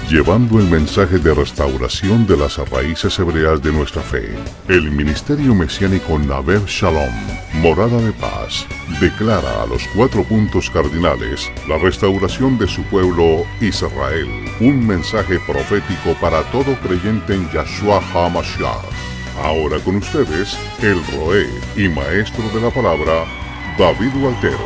llevando el mensaje de restauración de las raíces hebreas de nuestra fe. El ministerio mesiánico Naver Shalom, Morada de Paz, declara a los 4 puntos cardinales la restauración de su pueblo Israel, un mensaje profético para todo creyente en Yahshua HaMashiach. Ahora con ustedes, el Roé y maestro de la palabra, David Walteros.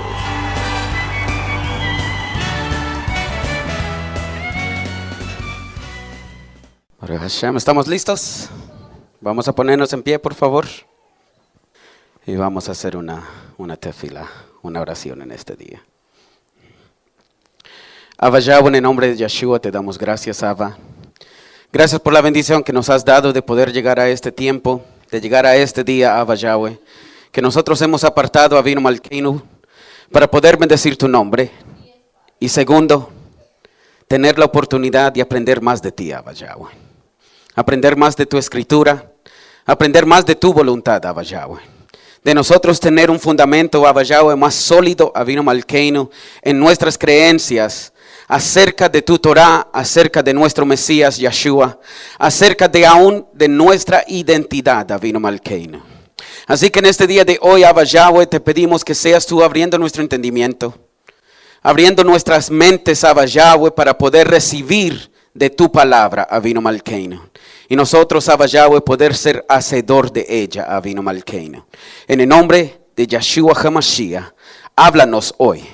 ¿Estamos listos? Vamos a ponernos en pie, por favor. Y vamos a hacer una tefila, una oración en este día. Abba Yahweh, en el nombre de Yeshua te damos gracias, Abba. Gracias por la bendición que nos has dado de poder llegar a este tiempo, de llegar a este día, Abba Yahweh, que nosotros hemos apartado a Avinu Malkeinu para poder bendecir tu nombre. Y segundo, tener la oportunidad de aprender más de ti, Abba Yahweh. Aprender más de tu escritura, aprender más de tu voluntad, Abba Yahweh. De nosotros tener un fundamento, Abba Yahweh, más sólido, Avinu Malkeinu, en nuestras creencias, acerca de tu Torah, acerca de nuestro Mesías, Yeshua, acerca de aún de nuestra identidad, Avinu Malkeinu. Así que en este día de hoy, Abba Yahweh, te pedimos que seas tú abriendo nuestro entendimiento, abriendo nuestras mentes, Abba Yahweh, para poder recibir de tu palabra, Avinu Malkeinu. Y nosotros, Abba Yahweh, poder ser hacedor de ella, Avinu Malkeinu. En el nombre de Yeshua HaMashiach, háblanos hoy.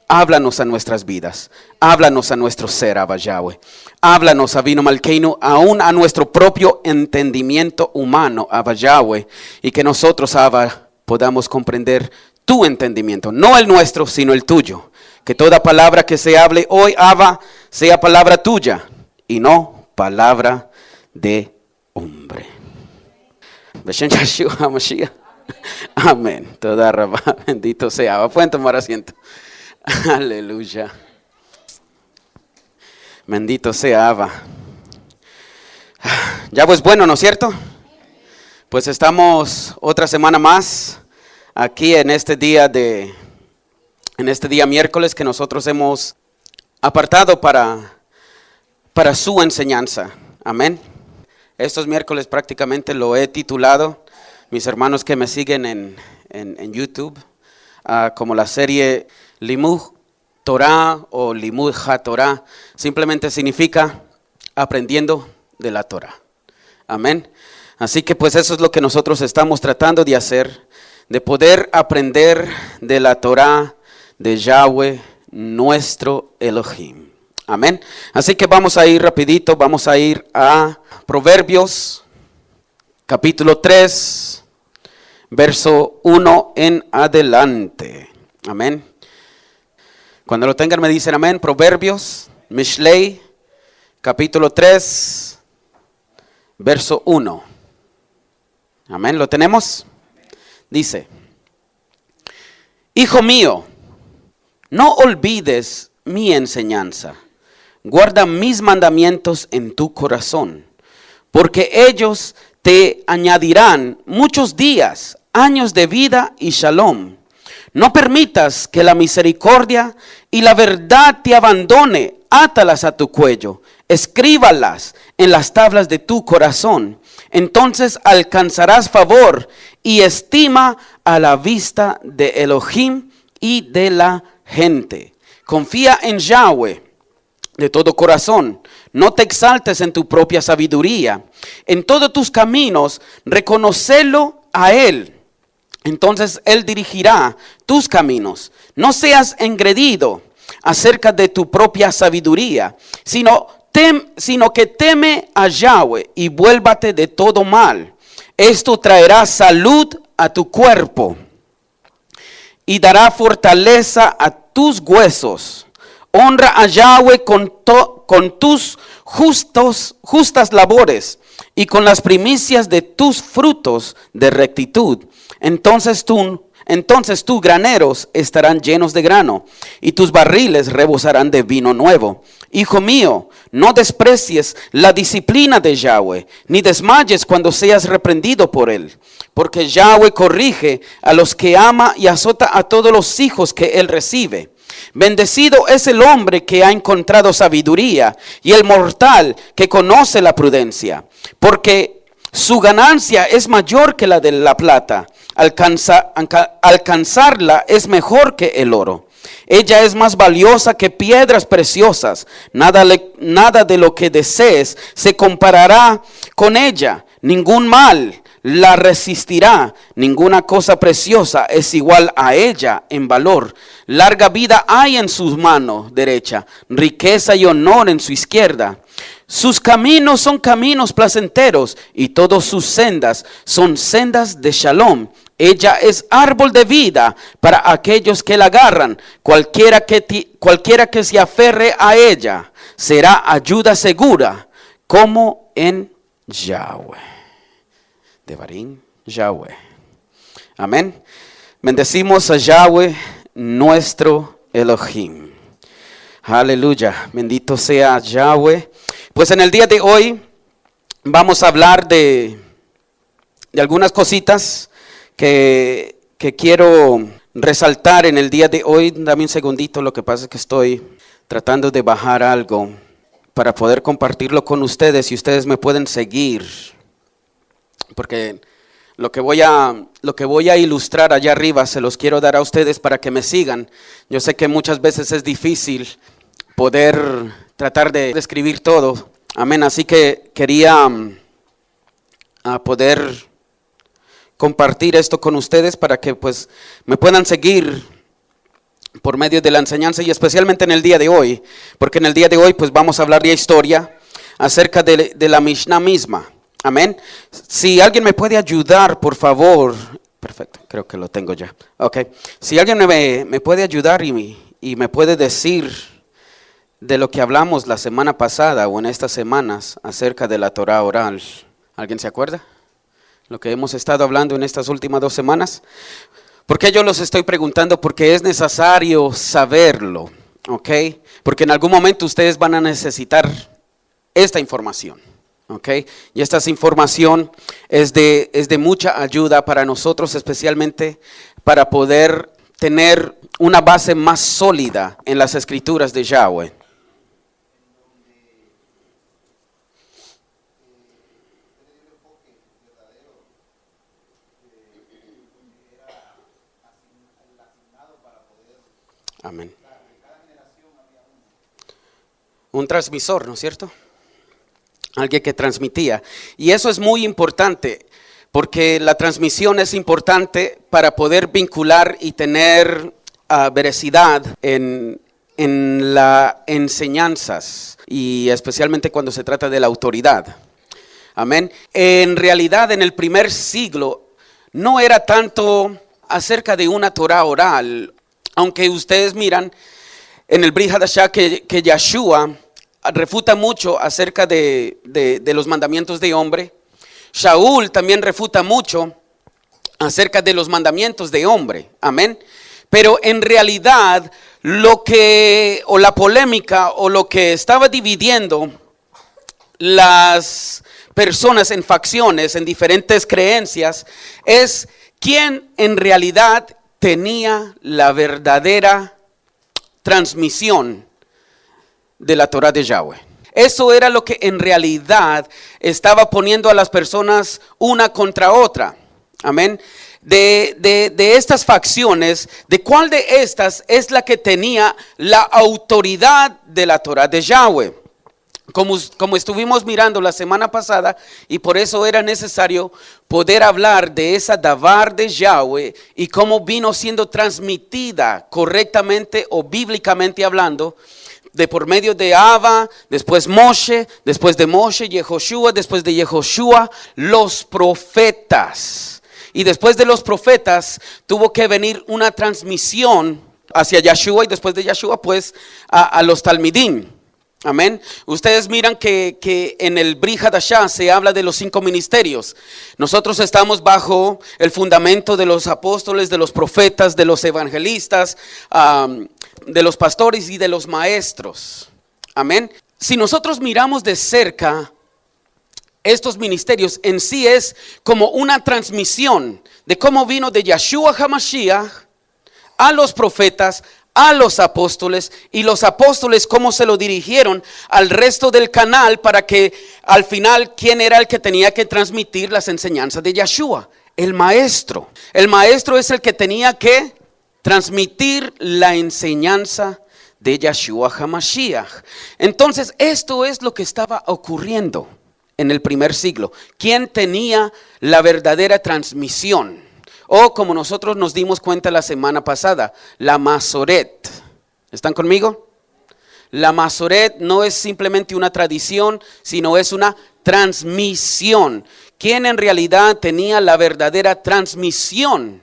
Háblanos a nuestras vidas. Háblanos a nuestro ser, Abba Yahweh. Háblanos, Avinu Malkeinu, aún a nuestro propio entendimiento humano, Abba Yahweh. Y que nosotros, Abba, podamos comprender tu entendimiento. No el nuestro, sino el tuyo. Que toda palabra que se hable hoy, Abba, sea palabra tuya y no palabra de hombre. Beshem Yeshua HaMashiach. Amén. Toda rabá. Bendito sea. Abba. Pueden tomar asiento. Aleluya. Bendito sea Abba. Ya pues bueno, ¿no es cierto? Pues estamos otra semana más aquí en este día miércoles que nosotros hemos apartado para su enseñanza. Amén. Estos miércoles prácticamente lo he titulado, mis hermanos que me siguen en YouTube, como la serie Limud Torah o Limud HaTorah. Simplemente significa aprendiendo de la Torah. Amén. Así que pues eso es lo que nosotros estamos tratando de hacer, de poder aprender de la Torah de Yahweh, nuestro Elohim. Amén. Así que vamos a ir rapidito, vamos a ir a Proverbios, capítulo 3, verso 1 en adelante. Amén. Cuando lo tengan me dicen amén. Proverbios, Mishlei, capítulo 3, verso 1. Amén, ¿lo tenemos? Dice: Hijo mío, no olvides mi enseñanza, guarda mis mandamientos en tu corazón, porque ellos te añadirán muchos días, años de vida y shalom. No permitas que la misericordia y la verdad te abandone, átalas a tu cuello, escríbalas en las tablas de tu corazón. Entonces alcanzarás favor y estima a la vista de Elohim y de la gente. Confía en Yahweh de todo corazón. No te exaltes en tu propia sabiduría. En todos tus caminos, reconócelo a Él. Entonces Él dirigirá tus caminos. No seas engredido acerca de tu propia sabiduría, sino que teme a Yahweh y vuélvate de todo mal. Esto traerá salud a tu cuerpo y dará fortaleza a tus huesos. Honra a Yahweh con tus justas labores y con las primicias de tus frutos de rectitud. Entonces tus graneros estarán llenos de grano y tus barriles rebosarán de vino nuevo. Hijo mío, no desprecies la disciplina de Yahweh, ni desmayes cuando seas reprendido por él. Porque Yahweh corrige a los que ama y azota a todos los hijos que él recibe. Bendecido es el hombre que ha encontrado sabiduría y el mortal que conoce la prudencia, porque su ganancia es mayor que la de la plata. Alcanzarla es mejor que el oro. Ella es más valiosa que piedras preciosas. Nada de lo que desees se comparará con ella. Ningún mal la resistirá. Ninguna cosa preciosa es igual a ella en valor. Larga vida hay en su mano derecha, riqueza y honor en su izquierda. Sus caminos son caminos placenteros y todas sus sendas son sendas de shalom. Ella es árbol de vida para aquellos que la agarran. Cualquiera que se aferre a ella será ayuda segura, como en Yahweh. Devarim, Yahweh. Amén. Bendecimos a Yahweh, nuestro Elohim. Aleluya. Bendito sea Yahweh. Pues en el día de hoy vamos a hablar de algunas cositas que quiero resaltar en el día de hoy. Dame un segundito, lo que pasa es que estoy tratando de bajar algo para poder compartirlo con ustedes y ustedes me pueden seguir. Porque lo que voy a ilustrar allá arriba se los quiero dar a ustedes para que me sigan. Yo sé que muchas veces es difícil poder tratar de describir todo. Amén. Así que quería poder compartir esto con ustedes para que pues me puedan seguir por medio de la enseñanza y especialmente en el día de hoy, porque en el día de hoy pues vamos a hablar de historia acerca de la Mishnah misma. Amén. Si alguien me puede ayudar, por favor. Perfecto, creo que lo tengo ya. Ok. Si alguien me puede ayudar y me puede decir de lo que hablamos la semana pasada o en estas semanas acerca de la Torah oral. ¿Alguien se acuerda? Lo que hemos estado hablando en estas últimas 2 semanas. ¿Por qué yo los estoy preguntando? Porque es necesario saberlo, ¿ok? Porque en algún momento ustedes van a necesitar esta información, ¿ok? Y esta información es de mucha ayuda para nosotros, especialmente para poder tener una base más sólida en las escrituras de Yahweh. Amén. Un transmisor, ¿no es cierto? Alguien que transmitía. Y eso es muy importante, porque la transmisión es importante para poder vincular y tener veracidad en las enseñanzas, y especialmente cuando se trata de la autoridad. Amén. En realidad, en el primer siglo, no era tanto acerca de una Torah oral. Aunque ustedes miran en el Brit Hadashah que Yeshua refuta mucho acerca de los mandamientos de hombre. Shaul también refuta mucho acerca de los mandamientos de hombre. Amén. Pero en realidad la polémica o lo que estaba dividiendo las personas en facciones, en diferentes creencias, es quién en realidad tenía la verdadera transmisión de la Torah de Yahweh. Eso era lo que en realidad estaba poniendo a las personas una contra otra. Amén. De estas facciones, ¿de cuál de estas es la que tenía la autoridad de la Torah de Yahweh? Como estuvimos mirando la semana pasada, y por eso era necesario poder hablar de esa davar de Yahweh y cómo vino siendo transmitida correctamente o bíblicamente hablando, de por medio de Abba, después Moshe, después de Moshe, Yehoshua, después de Yehoshua, los profetas. Y después de los profetas tuvo que venir una transmisión hacia Yeshua, y después de Yeshua pues a los Talmidim. Amén. Ustedes miran que en el Brit Hadashah se habla de los 5 ministerios. Nosotros estamos bajo el fundamento de los apóstoles, de los profetas, de los evangelistas, de los pastores y de los maestros. Amén. Si nosotros miramos de cerca estos ministerios, en sí es como una transmisión de cómo vino de Yeshua HaMashiach a los profetas, a los apóstoles, y los apóstoles cómo se lo dirigieron al resto del canal para que al final, ¿quién era el que tenía que transmitir las enseñanzas de Yeshua? El maestro. El maestro es el que tenía que transmitir la enseñanza de Yeshua HaMashiach. Entonces, esto es lo que estaba ocurriendo en el primer siglo. ¿Quién tenía la verdadera transmisión? O como nosotros nos dimos cuenta la semana pasada, la Masoret. ¿Están conmigo? La Masoret no es simplemente una tradición, sino es una transmisión. ¿Quién en realidad tenía la verdadera transmisión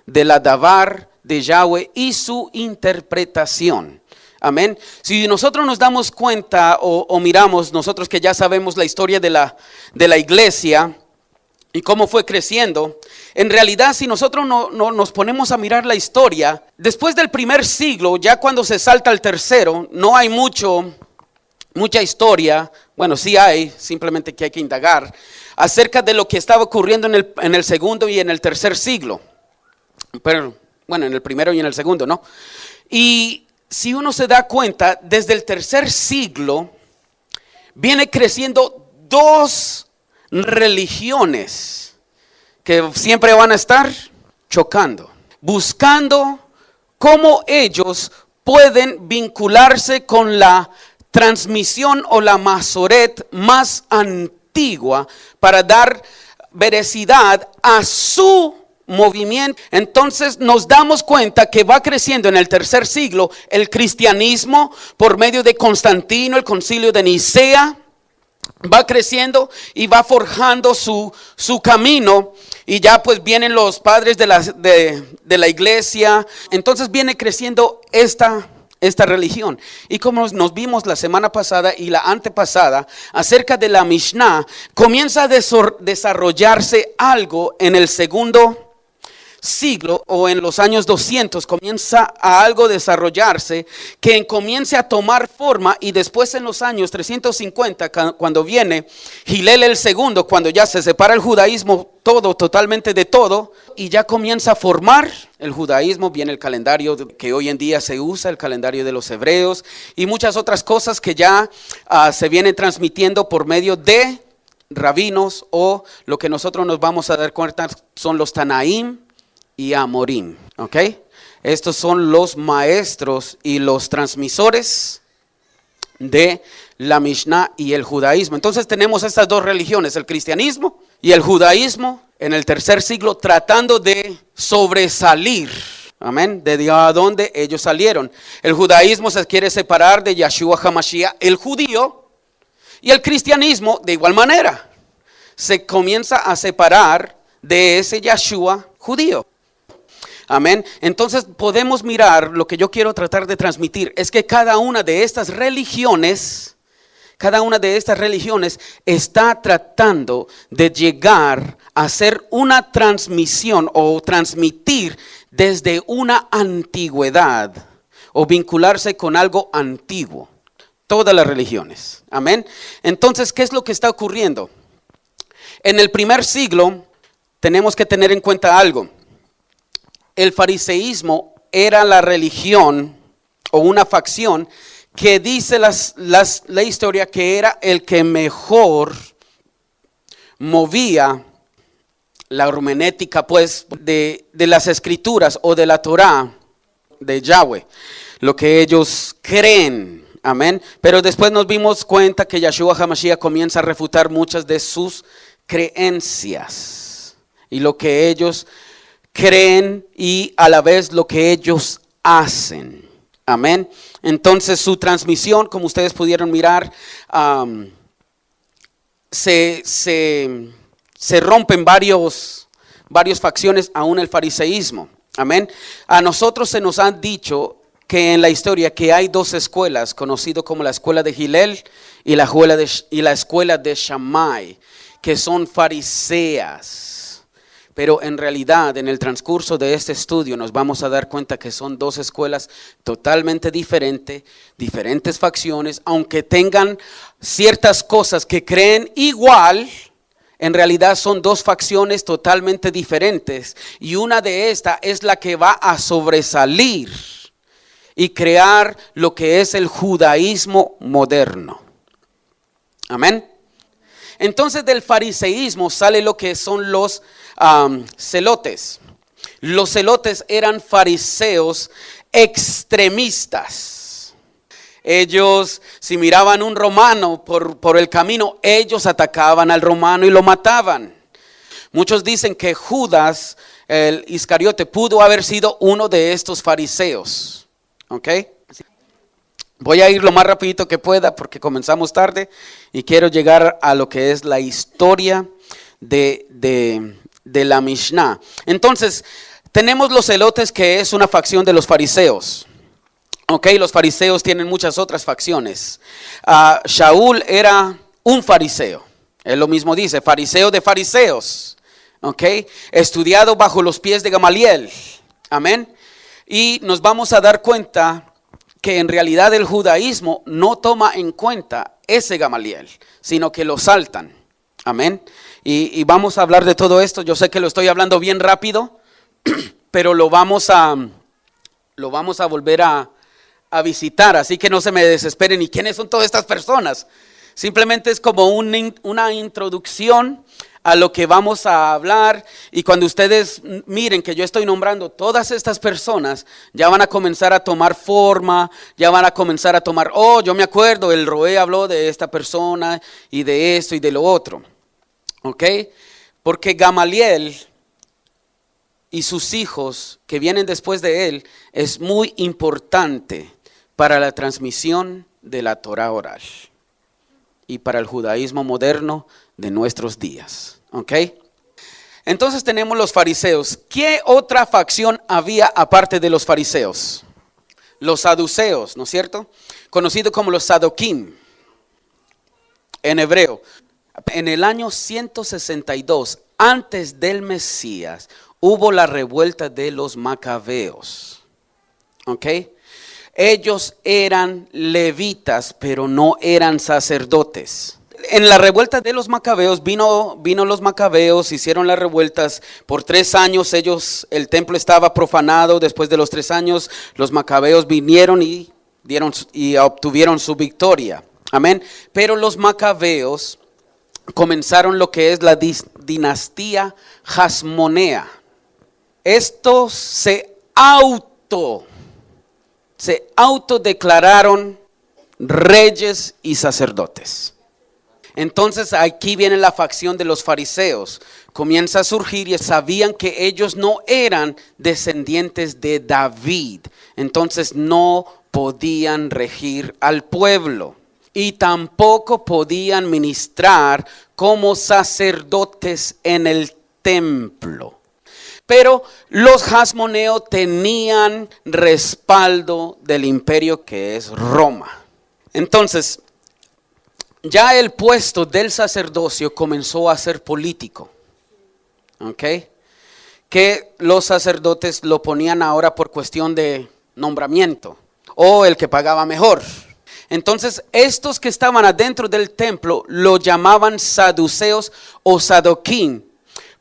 de la Davar de Yahweh y su interpretación? Amén. Si nosotros nos damos cuenta o miramos, nosotros que ya sabemos la historia de la iglesia y cómo fue creciendo, en realidad si nosotros no nos ponemos a mirar la historia, después del primer siglo, ya cuando se salta al tercero, no hay mucha historia, bueno sí hay, simplemente que hay que indagar, acerca de lo que estaba ocurriendo en el segundo y en el tercer siglo. Pero bueno, en el primero y en el segundo, ¿no? Y si uno se da cuenta, desde el tercer siglo viene creciendo dos religiones que siempre van a estar chocando, buscando cómo ellos pueden vincularse con la transmisión o la Masoret más antigua para dar veracidad a su movimiento. Entonces nos damos cuenta que va creciendo en el tercer siglo el cristianismo por medio de Constantino, el concilio de Nicea. Va creciendo y va forjando su camino, y ya pues vienen los padres de la iglesia. Entonces viene creciendo esta religión. Y como nos vimos la semana pasada y la antepasada acerca de la Mishnah, comienza a desarrollarse algo en el segundo siglo o en los años 200, comienza a algo desarrollarse que comience a tomar forma, y después en los años 350, cuando viene Hillel el segundo, cuando ya se separa el judaísmo totalmente de todo, y ya comienza a formar el judaísmo, viene el calendario que hoy en día se usa, el calendario de los hebreos, y muchas otras cosas que ya se vienen transmitiendo por medio de rabinos, o lo que nosotros nos vamos a dar cuenta son los Tanaim y Amorim, ¿ok? Estos son los maestros y los transmisores de la Mishnah y el judaísmo. Entonces tenemos estas dos religiones, el cristianismo y el judaísmo, en el tercer siglo tratando de sobresalir. Amén. De donde ellos salieron. El judaísmo se quiere separar de Yeshua HaMashiach, el judío, y el cristianismo de igual manera se comienza a separar de ese Yeshua judío. Amén. Entonces podemos mirar, lo que yo quiero tratar de transmitir es que cada una de estas religiones está tratando de llegar a hacer una transmisión o transmitir desde una antigüedad o vincularse con algo antiguo. Todas las religiones. Amén. Entonces, ¿qué es lo que está ocurriendo? En el primer siglo tenemos que tener en cuenta algo. El fariseísmo era la religión o una facción que dice la historia que era el que mejor movía la hermenéutica pues de las escrituras o de la Torá de Yahweh, lo que ellos creen. Amén. Pero después nos dimos cuenta que Yeshua HaMashiach comienza a refutar muchas de sus creencias y lo que ellos creen y a la vez lo que ellos hacen. Amén. Entonces su transmisión, como ustedes pudieron mirar, se rompen varias facciones, aún el fariseísmo. Amén. A nosotros se nos han dicho que en la historia que hay dos escuelas, conocido como la escuela de Hillel y la escuela de Shammai, que son fariseas. Pero en realidad, en el transcurso de este estudio nos vamos a dar cuenta que son dos escuelas totalmente diferentes facciones, aunque tengan ciertas cosas que creen igual, en realidad son dos facciones totalmente diferentes. Y una de estas es la que va a sobresalir y crear lo que es el judaísmo moderno. Amén. Entonces del fariseísmo sale lo que son los celotes. Los celotes eran fariseos extremistas. Ellos, si miraban un romano por el camino, ellos atacaban al romano y lo mataban. Muchos dicen que Judas, el Iscariote, pudo haber sido uno de estos fariseos. ¿Ok? Voy a ir lo más rapidito que pueda porque comenzamos tarde y quiero llegar a lo que es la historia de la Mishnah. Entonces, tenemos los celotes, que es una facción de los fariseos. Ok, los fariseos tienen muchas otras facciones. Shaul era un fariseo. Él lo mismo dice, fariseo de fariseos. Ok, estudiado bajo los pies de Gamaliel. Amén. Y nos vamos a dar cuenta que en realidad el judaísmo no toma en cuenta ese Gamaliel, sino que lo saltan. Amén. Y vamos a hablar de todo esto. Yo sé que lo estoy hablando bien rápido, pero lo vamos a volver a visitar. Así que no se me desesperen. ¿Y quiénes son todas estas personas? Simplemente es como una introducción a lo que vamos a hablar, y cuando ustedes miren que yo estoy nombrando todas estas personas, ya van a comenzar a tomar forma, ya van a comenzar a tomar, yo me acuerdo, el Roé habló de esta persona y de esto y de lo otro, ¿ok? Porque Gamaliel y sus hijos que vienen después de él es muy importante para la transmisión de la Torah oral y para el judaísmo moderno de nuestros días. ¿Ok? Entonces tenemos los fariseos. ¿Qué otra facción había aparte de los fariseos? Los saduceos, ¿no es cierto? Conocidos como los sadoquim en hebreo. En el año 162, antes del Mesías, hubo la revuelta de los macabeos. ¿Ok? Ellos eran levitas, pero no eran sacerdotes. En la revuelta de los macabeos, vino los macabeos, hicieron las revueltas. Por 3 años el templo estaba profanado. Después de los 3 años, los macabeos vinieron y obtuvieron su victoria. Amén. Pero los macabeos comenzaron lo que es la dinastía Hasmonea. Estos se autodeclararon reyes y sacerdotes. Entonces aquí viene la facción de los fariseos. Comienza a surgir y sabían que ellos no eran descendientes de David. Entonces no podían regir al pueblo. Y tampoco podían ministrar como sacerdotes en el templo. Pero los hasmoneos tenían respaldo del imperio que es Roma. Entonces, ya el puesto del sacerdocio comenzó a ser político. ¿Ok? Que los sacerdotes lo ponían ahora por cuestión de nombramiento o el que pagaba mejor. Entonces, estos que estaban adentro del templo lo llamaban saduceos o sadoquim,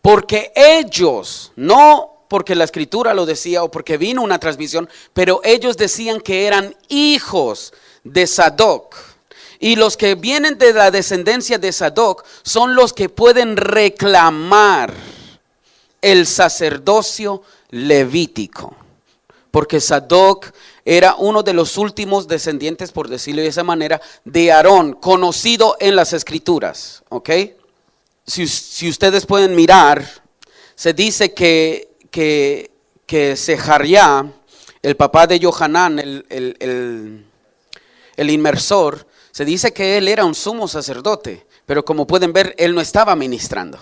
porque ellos, no porque la escritura lo decía o porque vino una transmisión, pero ellos decían que eran hijos de Sadoc. Y los que vienen de la descendencia de Sadoc son los que pueden reclamar el sacerdocio levítico. Porque Sadoc era uno de los últimos descendientes, por decirlo de esa manera, de Aarón, conocido en las escrituras. ¿Ok? Si ustedes pueden mirar, se dice que Sejaría, el papá de Johanán, el inmersor, se dice que él era un sumo sacerdote, pero como pueden ver, él no estaba ministrando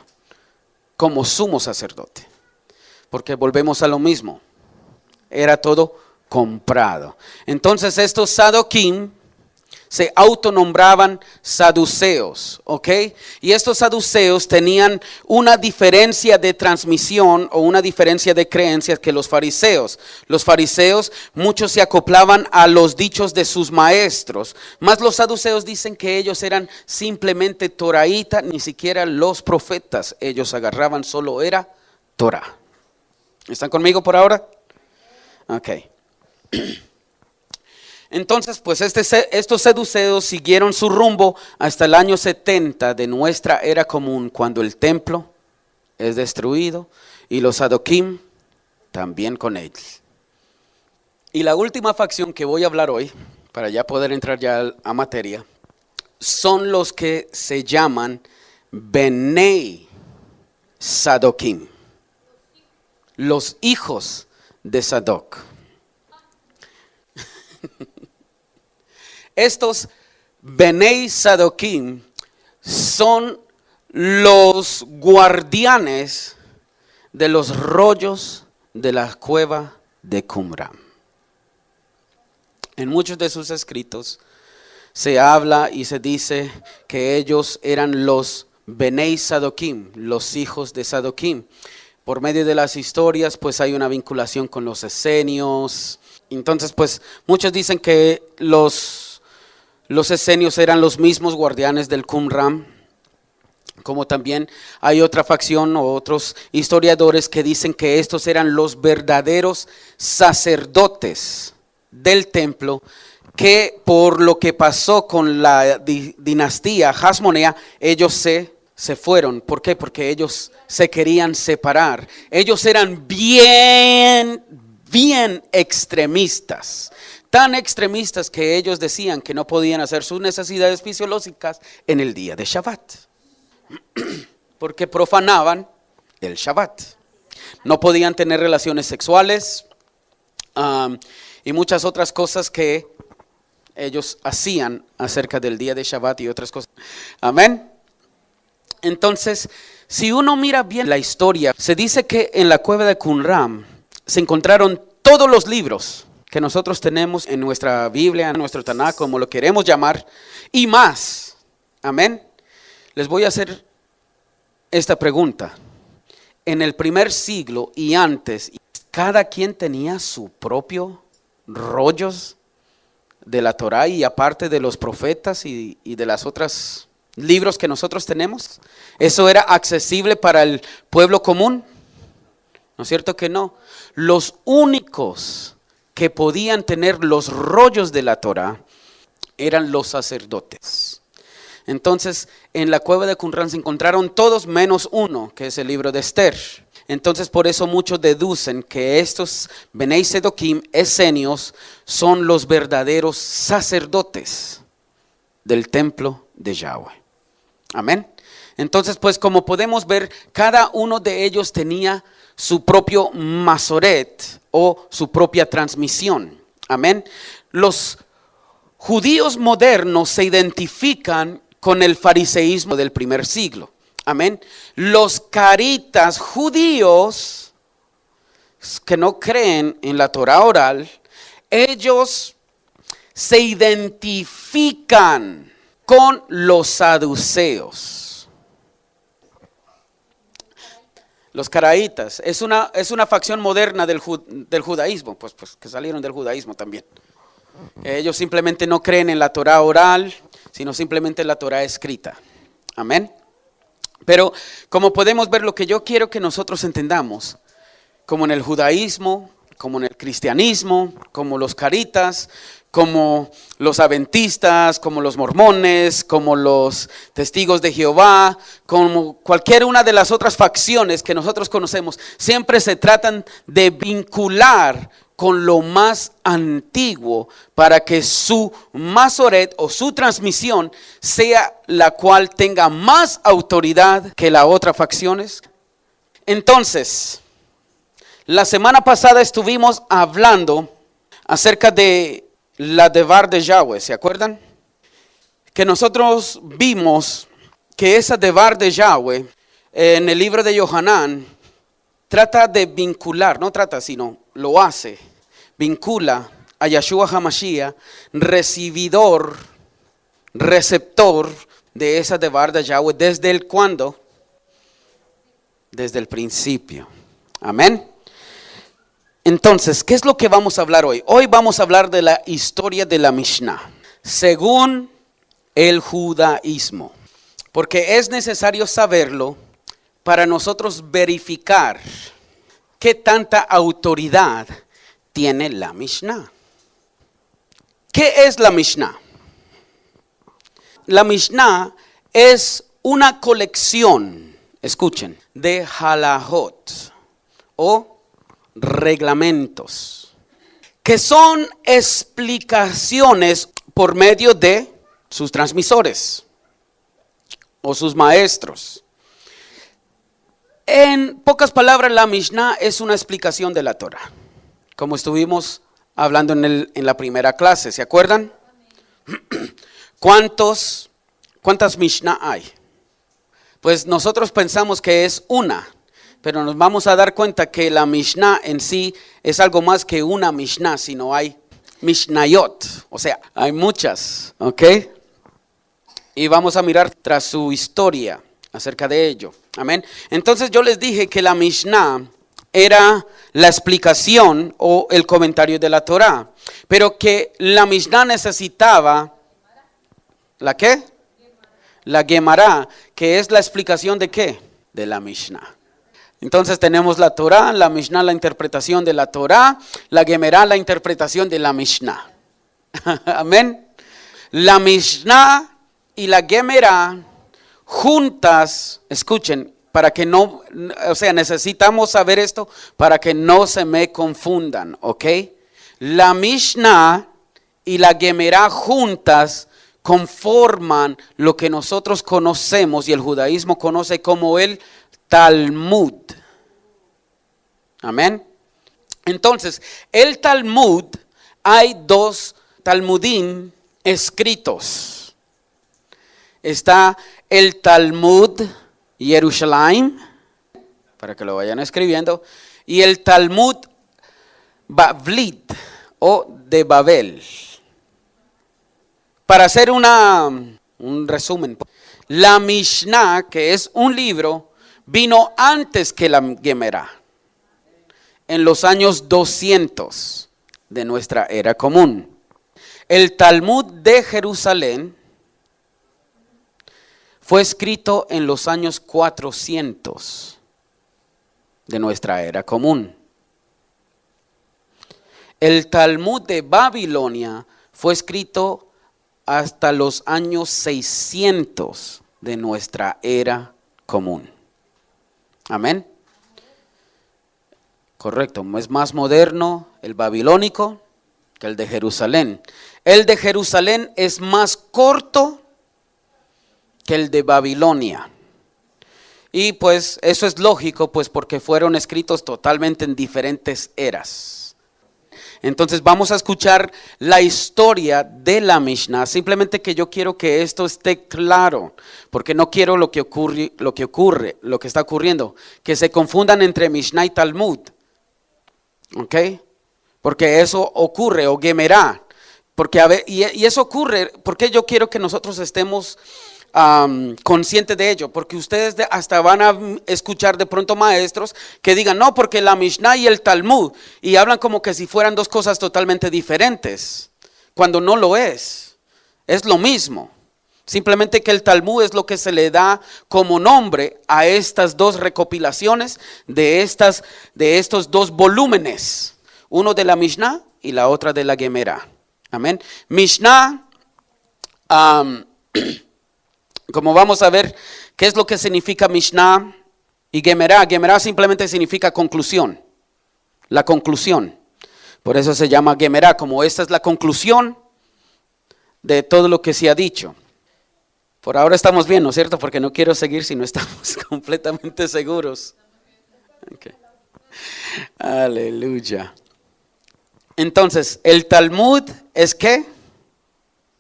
como sumo sacerdote, porque volvemos a lo mismo, era todo comprado. Entonces estos sadoquim se autonombraban saduceos, ¿ok? Y estos saduceos tenían una diferencia de transmisión o una diferencia de creencias que los fariseos. Los fariseos, muchos se acoplaban a los dichos de sus maestros, mas los saduceos dicen que ellos eran simplemente toraíta, ni siquiera los profetas ellos agarraban, solo era Torah. ¿Están conmigo por ahora? Ok. Entonces, pues estos seduceos siguieron su rumbo hasta el año 70 de nuestra era común, cuando el templo es destruido y los Sadoquim también con él. Y la última facción que voy a hablar hoy, para ya poder entrar ya a materia, son los que se llaman Benei Sadoquim, los hijos de Sadoc. Estos Benei Sadoquim son los guardianes de los rollos de la cueva de Qumran. En muchos de sus escritos se habla y se dice que ellos eran los Benei Sadoquim, los hijos de Sadoquim. Por medio de las historias, pues hay una vinculación con los esenios. Entonces, pues muchos dicen que los esenios eran los mismos guardianes del Qumran, como también hay otra facción o otros historiadores que dicen que estos eran los verdaderos sacerdotes del templo, que por lo que pasó con la dinastía Hasmonea, ellos se fueron. ¿Por qué? Porque ellos se querían separar. Ellos eran bien extremistas. Tan extremistas que ellos decían que no podían hacer sus necesidades fisiológicas en el día de Shabbat, porque profanaban el Shabbat. No podían tener relaciones sexuales y muchas otras cosas que ellos hacían acerca del día de Shabbat y otras cosas. Amén. Entonces, si uno mira bien la historia, se dice que en la cueva de Qumran se encontraron todos los libros que nosotros tenemos en nuestra Biblia, en nuestro Tanakh, como lo queremos llamar, y más. Amén. Les voy a hacer esta pregunta. En el primer siglo y antes, cada quien tenía su propio rollos de la Torá, y aparte de los profetas y de las otras libros que nosotros tenemos. ¿Eso era accesible para el pueblo común? ¿No es cierto que no? Los únicos que podían tener los rollos de la Torá eran los sacerdotes. Entonces, en la cueva de Qumran se encontraron todos menos uno, que es el libro de Esther. Entonces, por eso muchos deducen que estos Benei Sadoquim, esenios, son los verdaderos sacerdotes del templo de Yahweh. Amén. Entonces, pues como podemos ver, cada uno de ellos tenía su propio masoret o su propia transmisión. Amén. Los judíos modernos se identifican con el fariseísmo del primer siglo. Amén. Los caritas judíos que no creen en la Torah oral, ellos se identifican con los saduceos. Los caraítas es una facción moderna del judaísmo, pues que salieron del judaísmo también. Ellos simplemente no creen en la Torah oral, sino simplemente en la Torah escrita. Amén. Pero como podemos ver, lo que yo quiero que nosotros entendamos, como en el judaísmo, como en el cristianismo, como los caritas, como los adventistas, como los mormones, como los testigos de Jehová, como cualquier una de las otras facciones que nosotros conocemos, siempre se tratan de vincular con lo más antiguo para que su masoret o su transmisión sea la cual tenga más autoridad que las otras facciones. Entonces, la semana pasada estuvimos hablando acerca de la Devar de Yahweh, ¿se acuerdan? Que nosotros vimos que esa Devar de Yahweh en el libro de Yohanan trata de vincular, no trata sino lo hace, vincula a Yahshua HaMashiach, recibidor, receptor de esa Devar de Yahweh, ¿desde el cuándo? Desde el principio. Amén. Entonces, ¿qué es lo que vamos a hablar hoy? Hoy vamos a hablar de la historia de la Mishnah, según el judaísmo, porque es necesario saberlo para nosotros verificar qué tanta autoridad tiene la Mishnah. ¿Qué es la Mishnah? La Mishnah es una colección, escuchen, de halajot o reglamentos, que son explicaciones por medio de sus transmisores o sus maestros. En pocas palabras, la Mishnah es una explicación de la Torah, como estuvimos hablando en la primera clase, ¿se acuerdan? ¿Cuántas Mishnah hay? Pues nosotros pensamos que es una, pero nos vamos a dar cuenta que la Mishnah en sí es algo más que una Mishnah, sino hay Mishnayot, o sea, hay muchas, ¿ok? Y vamos a mirar tras su historia acerca de ello, amén. Entonces yo les dije que la Mishnah era la explicación o el comentario de la Torah, pero que la Mishnah necesitaba, ¿la qué? La Gemara, que es la explicación de ¿qué? De la Mishnah. Entonces tenemos la Torah, la Mishnah, la interpretación de la Torah, la Gemara, la interpretación de la Mishnah. Amén. La Mishnah y la Gemara juntas, escuchen, para que no, o sea, necesitamos saber esto para que no se me confundan, ¿ok? La Mishnah y la Gemara juntas conforman lo que nosotros conocemos y el judaísmo conoce como el Talmud. Amén. Entonces, el Talmud, hay dos Talmudim escritos. Está el Talmud Jerusalén, para que lo vayan escribiendo, y el Talmud Bavlit o de Babel. Para hacer un resumen, la Mishnah, que es un libro, vino antes que la Gemara, en los años 200 de nuestra era común. El Talmud de Jerusalén fue escrito en los años 400 de nuestra era común. El Talmud de Babilonia fue escrito hasta los años 600 de nuestra era común. Amén. Correcto, es más moderno el babilónico que el de Jerusalén. El de Jerusalén es más corto que el de Babilonia. Y pues eso es lógico, pues porque fueron escritos totalmente en diferentes eras. Entonces vamos a escuchar la historia de la Mishnah. Simplemente que yo quiero que esto esté claro, porque no quiero lo que está ocurriendo, que se confundan entre Mishnah y Talmud. ¿Ok? Porque eso ocurre, o Gemara. Porque y eso ocurre, porque yo quiero que nosotros estemos conscientes de ello, porque ustedes hasta van a escuchar de pronto maestros que digan, no, porque la Mishnah y el Talmud, y hablan como que si fueran dos cosas totalmente diferentes, cuando no lo es lo mismo. Simplemente que el Talmud es lo que se le da como nombre a estas dos recopilaciones de estos dos volúmenes, uno de la Mishnah y la otra de la Gemara. Amén. Mishnah, como vamos a ver, ¿qué es lo que significa Mishnah y Gemara? Gemara simplemente significa conclusión, la conclusión. Por eso se llama Gemara, como esta es la conclusión de todo lo que se ha dicho. Por ahora estamos bien, ¿no es cierto? Porque no quiero seguir si no estamos completamente seguros. Okay. Aleluya. Entonces, ¿el Talmud es qué?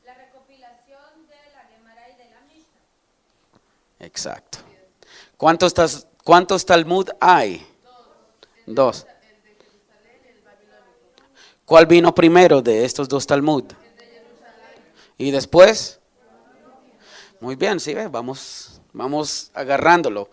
La recopilación de la Gemara y de la Mishnah. Exacto. ¿Cuántos Talmud hay? Dos. El de Jerusalén y el babilónico. ¿Cuál vino primero de estos dos Talmud? El de Jerusalén. ¿Y después? Muy bien, sí, vamos agarrándolo.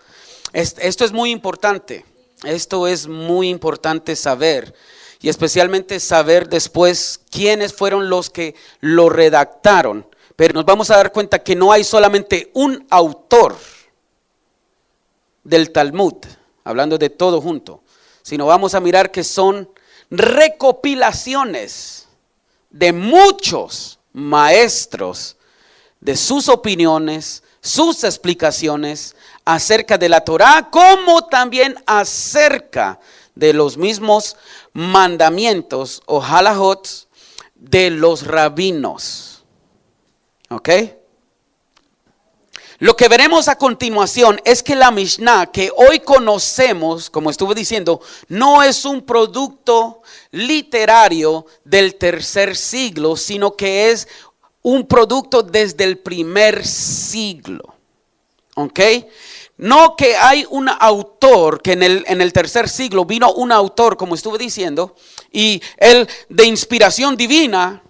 Esto es muy importante. Esto es muy importante saber. Y especialmente saber después quiénes fueron los que lo redactaron. Pero nos vamos a dar cuenta que no hay solamente un autor del Talmud, hablando de todo junto, sino vamos a mirar que son recopilaciones de muchos maestros, de sus opiniones, sus explicaciones acerca de la Torá, como también acerca de los mismos mandamientos o halajot de los rabinos. ¿Ok? Lo que veremos a continuación es que la Mishnah que hoy conocemos, como estuve diciendo, no es un producto literario del tercer siglo, sino que es un producto desde el primer siglo. ¿Ok? No que hay un autor, que en el tercer siglo vino un autor, como estuve diciendo, y él de inspiración divina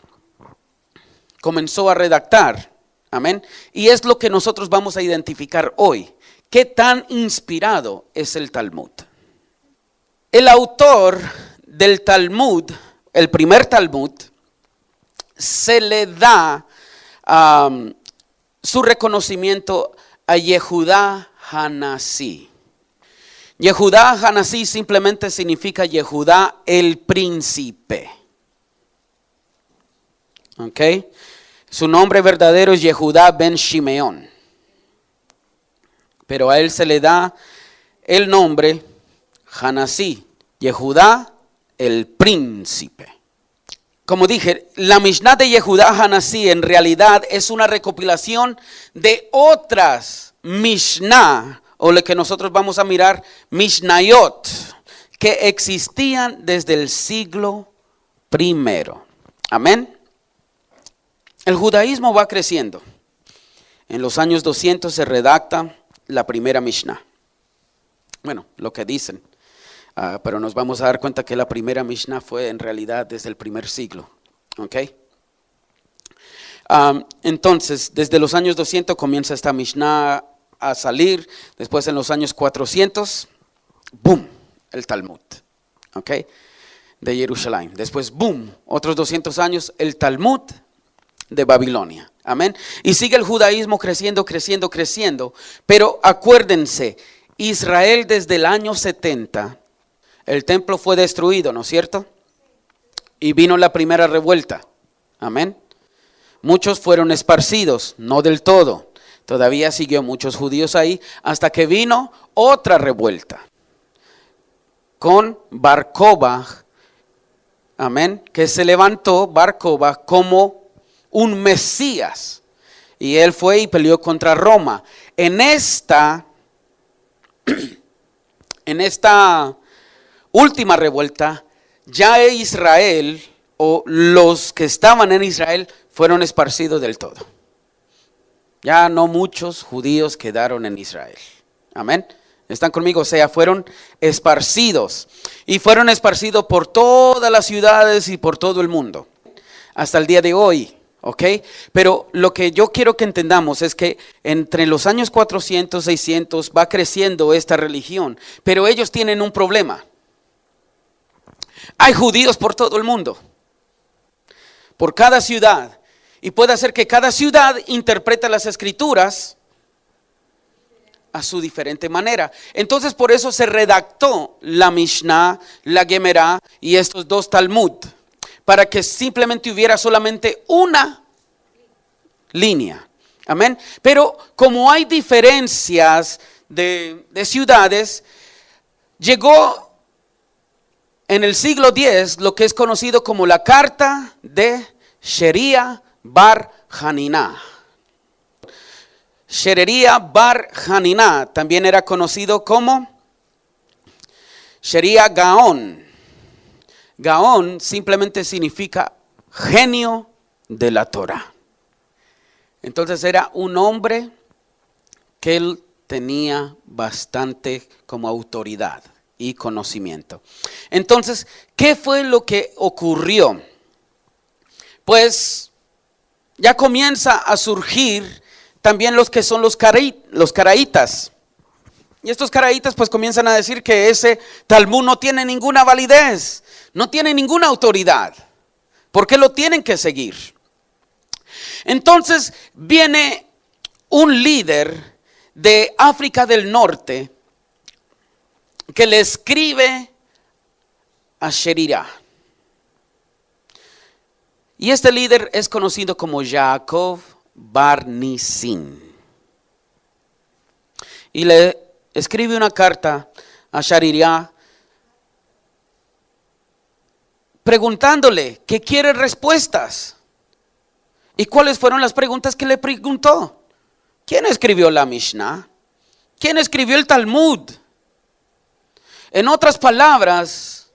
comenzó a redactar. Amén. Y es lo que nosotros vamos a identificar hoy. ¿Qué tan inspirado es el Talmud? El autor del Talmud, el primer Talmud, se le da su reconocimiento a Yehudá Hanasí. Yehudá Hanasí simplemente significa Yehudá el príncipe. ¿Ok? Su nombre verdadero es Yehudá ben Shimeón. Pero a él se le da el nombre Hanasí, Yehudá el príncipe. Como dije, la Mishnah de Yehudá Hanasí en realidad es una recopilación de otras Mishnah, o lo que nosotros vamos a mirar, Mishnayot, que existían desde el siglo primero. Amén. El judaísmo va creciendo. En los años 200 se redacta la primera Mishnah. Bueno, lo que dicen. Pero nos vamos a dar cuenta que la primera Mishnah fue en realidad desde el primer siglo. ¿Ok? Entonces, desde los años 200 comienza esta Mishnah a salir. Después en los años 400, ¡boom! El Talmud. ¿Ok? De Jerusalén. Después, ¡boom! Otros 200 años, el Talmud de Babilonia. Amén. Y sigue el judaísmo creciendo, creciendo, creciendo. Pero acuérdense, Israel desde el año 70, el templo fue destruido, ¿no es cierto? Y vino la primera revuelta. Amén. Muchos fueron esparcidos, no del todo. Todavía siguió muchos judíos ahí, hasta que vino otra revuelta. Con Bar Kokhba, amén, que se levantó Bar Kokhba como un Mesías, y él fue y peleó contra Roma. En esta última revuelta, ya Israel, o los que estaban en Israel, fueron esparcidos del todo. Ya no muchos judíos quedaron en Israel. Amén. ¿Están conmigo? O sea, fueron esparcidos. Y fueron esparcidos por todas las ciudades y por todo el mundo. Hasta el día de hoy. ¿Ok? Pero lo que yo quiero que entendamos es que entre los años 400, 600 va creciendo esta religión. Pero ellos tienen un problema. Hay judíos por todo el mundo. Por cada ciudad. Y puede ser que cada ciudad interprete las escrituras a su diferente manera. Entonces por eso se redactó la Mishnah, la Gemara y estos dos Talmud. Para que simplemente hubiera solamente una línea. Amén. Pero como hay diferencias de ciudades, llegó en el siglo X lo que es conocido como la Carta de Sheria Bar Hanina. Sheria Bar Hanina también era conocido como Sheria Gaón. Gaón simplemente significa genio de la Torah. Entonces era un hombre que él tenía bastante como autoridad y conocimiento. Entonces, ¿qué fue lo que ocurrió? Pues ya comienza a surgir también los que son los caraítas. Y estos caraítas pues comienzan a decir que ese Talmud no tiene ninguna validez, no tiene ninguna autoridad. ¿Por qué lo tienen que seguir? Entonces viene un líder de África del Norte que le escribe a Sherirah. Y este líder es conocido como Yaakov Bar Nisin. Y le escribe una carta a Shariria preguntándole que quiere respuestas. ¿Y cuáles fueron las preguntas que le preguntó? ¿Quién escribió la Mishnah? ¿Quién escribió el Talmud? En otras palabras,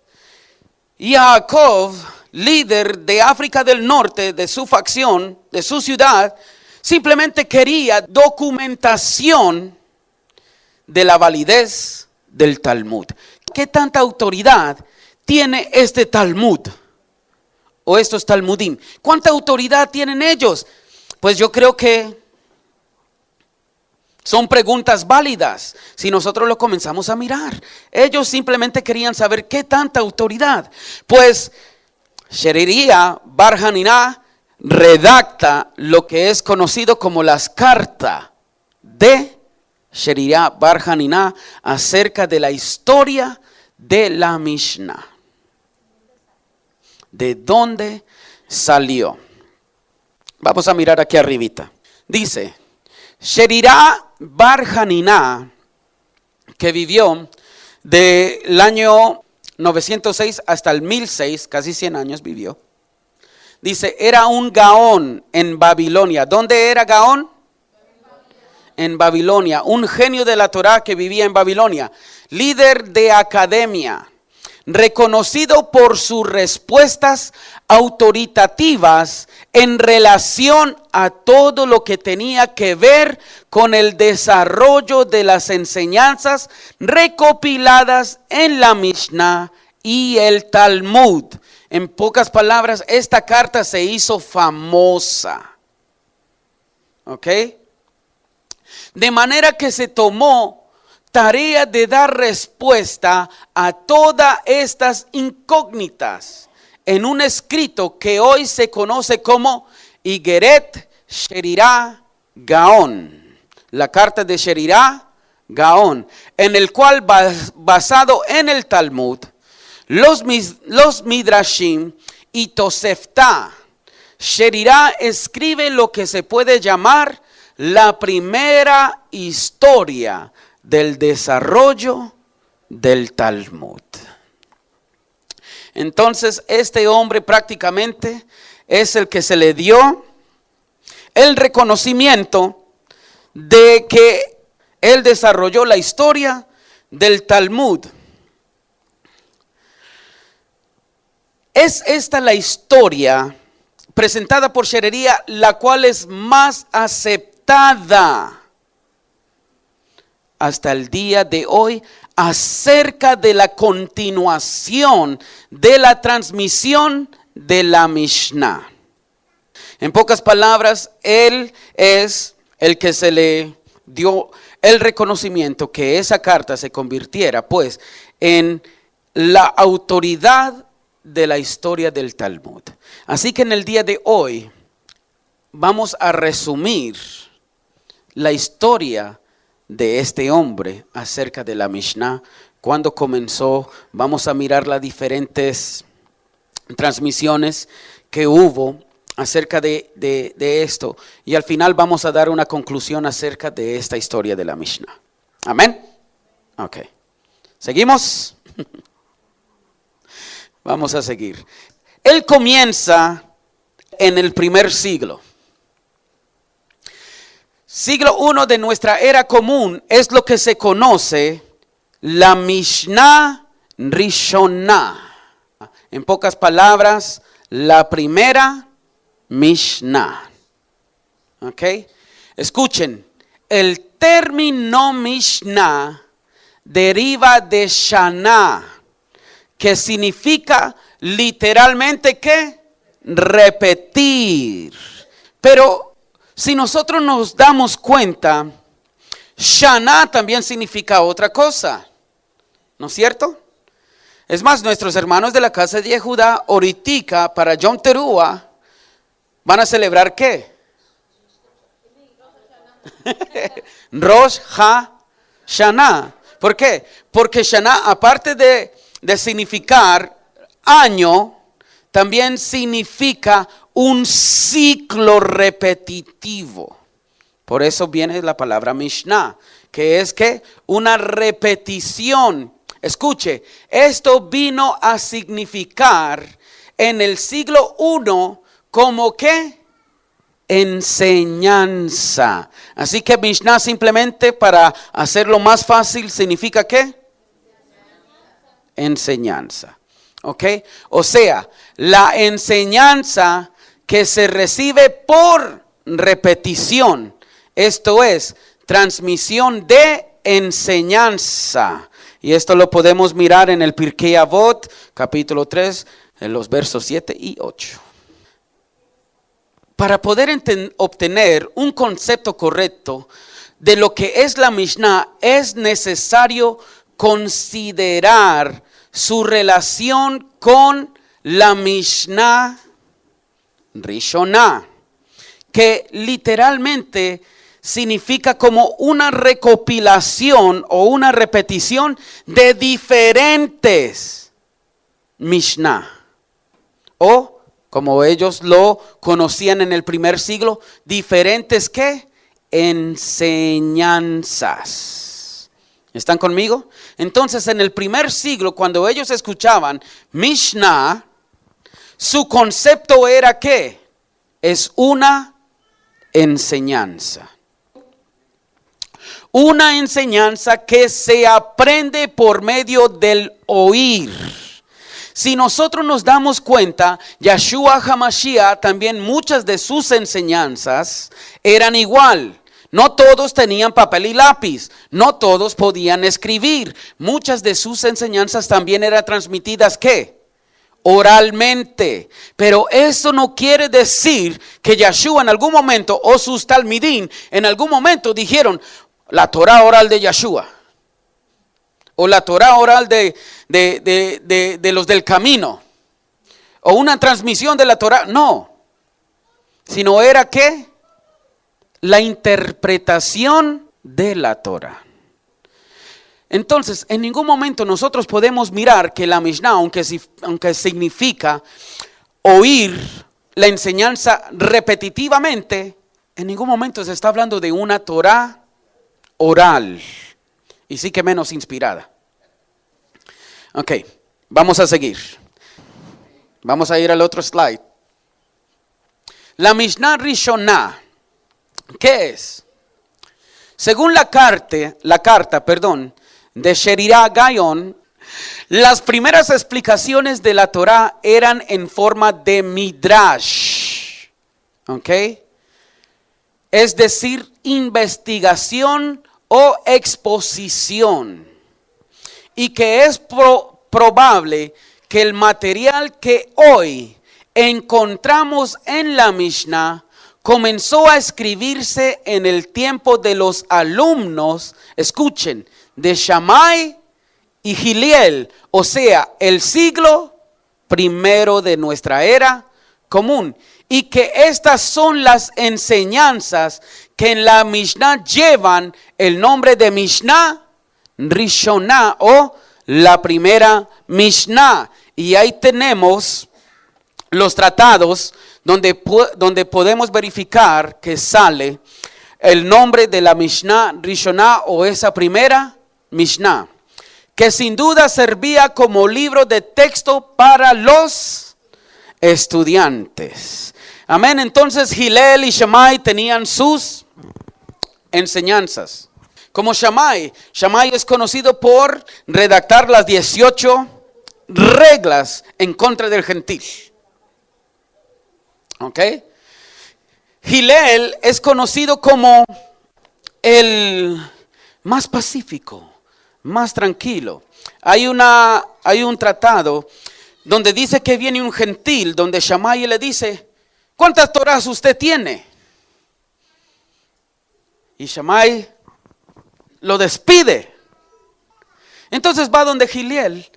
Yaakov, líder de África del Norte, de su facción, de su ciudad, simplemente quería documentación de la validez del Talmud. ¿Qué tanta autoridad tiene este Talmud? O estos Talmudim. ¿Cuánta autoridad tienen ellos? Pues yo creo que son preguntas válidas si nosotros lo comenzamos a mirar. Ellos simplemente querían saber qué tanta autoridad. Pues Shariria Bar Hanina redacta lo que es conocido como las cartas de Shariria Bar Hanina acerca de la historia de la Mishnah. ¿De dónde salió? Vamos a mirar aquí arribita. Dice, Shariria Bar Hanina, que vivió del año 906 hasta el 1006, casi 100 años vivió. Dice, era un Gaón en Babilonia. ¿Dónde era Gaón? En Babilonia. Un genio de la Torá que vivía en Babilonia. Líder de academia. Reconocido por sus respuestas autoritativas en relación a todo lo que tenía que ver con el desarrollo de las enseñanzas recopiladas en la Mishnah y el Talmud. En pocas palabras, esta carta se hizo famosa. ¿Ok? De manera que se tomó tarea de dar respuesta a todas estas incógnitas en un escrito que hoy se conoce como Igeret Shariria Gaón, la carta de Shariria Gaón, en el cual basado en el Talmud, los Midrashim y Tosefta, Shariria escribe lo que se puede llamar la primera historia del desarrollo del Talmud. Entonces este hombre prácticamente es el que se le dio el reconocimiento de que él desarrolló la historia del Talmud. Es esta la historia presentada por Shariria, la cual es más aceptada hasta el día de hoy acerca de la continuación de la transmisión de la Mishnah. En pocas palabras, él es el que se le dio el reconocimiento que esa carta se convirtiera pues en la autoridad de la historia del Talmud. Así que en el día de hoy vamos a resumir la historia de este hombre acerca de la Mishnah, cuando comenzó. Vamos a mirar las diferentes transmisiones que hubo acerca de esto, y al final vamos a dar una conclusión acerca de esta historia de la Mishnah. Amén. Ok. ¿Seguimos? Vamos a seguir. Él comienza en el primer siglo. Siglo 1 de nuestra era común es lo que se conoce la Mishnah Rishonah. En pocas palabras, la primera Mishnah. ¿Ok? Escuchen, el término Mishnah deriva de Shana, que significa literalmente ¿qué? Repetir. Pero si nosotros nos damos cuenta, Shana también significa otra cosa, ¿no es cierto? Es más, nuestros hermanos de la casa de Yehudá, ahorita para Yom Teruah, van a celebrar ¿qué? Rosh Hashanah. ¿Por qué? Porque Shana, aparte de significar año, también significa un ciclo repetitivo. Por eso viene la palabra Mishnah, que es que una repetición. Escuche, esto vino a significar en el siglo I como que enseñanza. Así que Mishnah simplemente para hacerlo más fácil significa ¿qué? Enseñanza. ¿Ok? O sea, la enseñanza que se recibe por repetición. Esto es, transmisión de enseñanza. Y esto lo podemos mirar en el Pirkei Avot, capítulo 3, en los versos 7 y 8. Para poder obtener un concepto correcto de lo que es la Mishnah, es necesario considerar su relación con la Mishnah Rishonah, que literalmente significa como una recopilación o una repetición de diferentes Mishnah. O, como ellos lo conocían en el primer siglo, diferentes ¿qué? Enseñanzas. ¿Están conmigo? Entonces, en el primer siglo, cuando ellos escuchaban Mishnah, su concepto era ¿qué? Es una enseñanza. Una enseñanza que se aprende por medio del oír. Si nosotros nos damos cuenta, Yeshua HaMashiach también muchas de sus enseñanzas eran igual. No todos tenían papel y lápiz, no todos podían escribir. Muchas de sus enseñanzas también eran transmitidas ¿qué? Oralmente. Pero eso no quiere decir que Yeshua en algún momento o sus talmidín en algún momento dijeron la Torah oral de Yeshua o la Torah oral de los del camino o una transmisión de la Torah. No, sino era ¿qué? La interpretación de la Torah. Entonces, en ningún momento nosotros podemos mirar que la Mishnah, aunque significa oír la enseñanza repetitivamente, en ningún momento se está hablando de una Torah oral. Y sí que menos inspirada. Ok, vamos a seguir. Vamos a ir al otro slide. La Mishnah Rishonah, ¿qué es? Según la carta, de Sherirah Gaon, las primeras explicaciones de la Torah eran en forma de midrash. ¿Ok? Es decir, investigación o exposición. Y que es probable que el material que hoy encontramos en la Mishnah comenzó a escribirse en el tiempo de los alumnos, escuchen, de Shammai y Hillel, o sea, el siglo primero de nuestra era común. Y que estas son las enseñanzas que en la Mishnah llevan el nombre de Mishnah Rishonah o la primera Mishnah. Y ahí tenemos los tratados donde podemos verificar que sale el nombre de la Mishnah Rishonah o esa primera Mishnah, que sin duda servía como libro de texto para los estudiantes. Amén. Entonces Hillel y Shammai tenían sus enseñanzas. Como Shammai es conocido por redactar las 18 reglas en contra del gentil. ¿Ok? Hillel es conocido como el más pacífico, más tranquilo. Hay un tratado donde dice que viene un gentil, donde Shammai le dice, ¿cuántas Torahs usted tiene? Y Shammai lo despide. Entonces va donde Hillel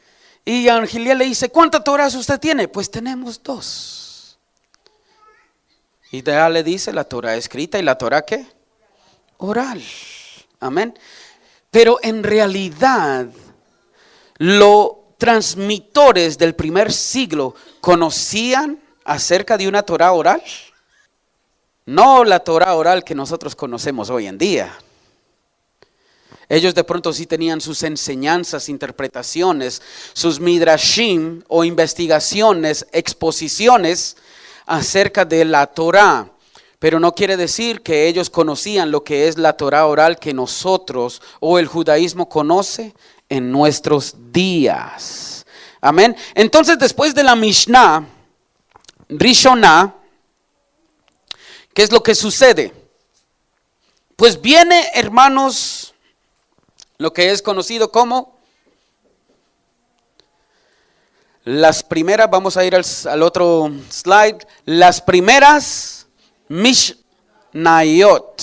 y a Hillel le dice, ¿cuántas Torahs usted tiene? Pues tenemos 2. Y ya le dice la Torah escrita y la Torah ¿qué? Oral. Amén. Pero en realidad los transmitores del primer siglo conocían acerca de una Torah oral. No la Torah oral que nosotros conocemos hoy en día. Ellos de pronto sí tenían sus enseñanzas, interpretaciones, sus midrashim o investigaciones, exposiciones acerca de la Torah. Pero no quiere decir que ellos conocían lo que es la Torah oral que nosotros o el judaísmo conoce en nuestros días. Amén. Entonces, después de la Mishnah Rishoná, ¿qué es lo que sucede? Pues viene, hermanos, lo que es conocido como las primeras, vamos a ir al otro slide, las primeras Mishnayot.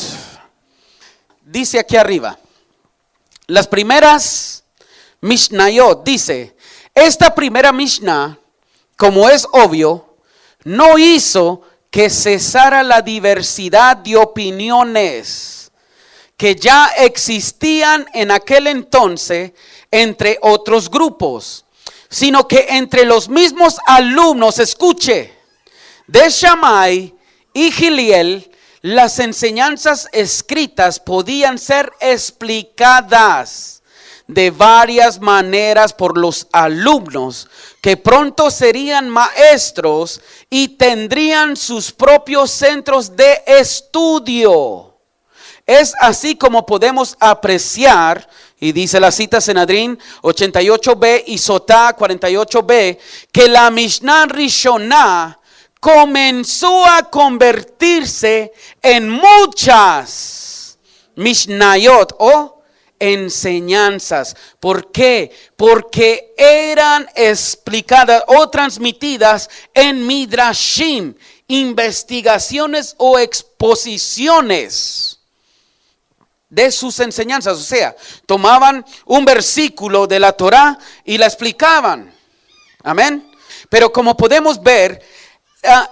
Dice aquí arriba, las primeras Mishnayot, dice, esta primera Mishnah, como es obvio, no hizo que cesara la diversidad de opiniones que ya existían en aquel entonces entre otros grupos, sino que entre los mismos alumnos, escuche, de Shammai y Giliel, las enseñanzas escritas podían ser explicadas de varias maneras por los alumnos que pronto serían maestros y tendrían sus propios centros de estudio. Es así como podemos apreciar, y dice la cita Senadrín 88b y Sotá 48b, que la Mishnah Rishoná comenzó a convertirse en muchas Mishnayot o enseñanzas. ¿Por qué? Porque eran explicadas o transmitidas en midrashim, investigaciones o exposiciones de sus enseñanzas. O sea, tomaban un versículo de la Torah y la explicaban. Amén. Pero como podemos ver,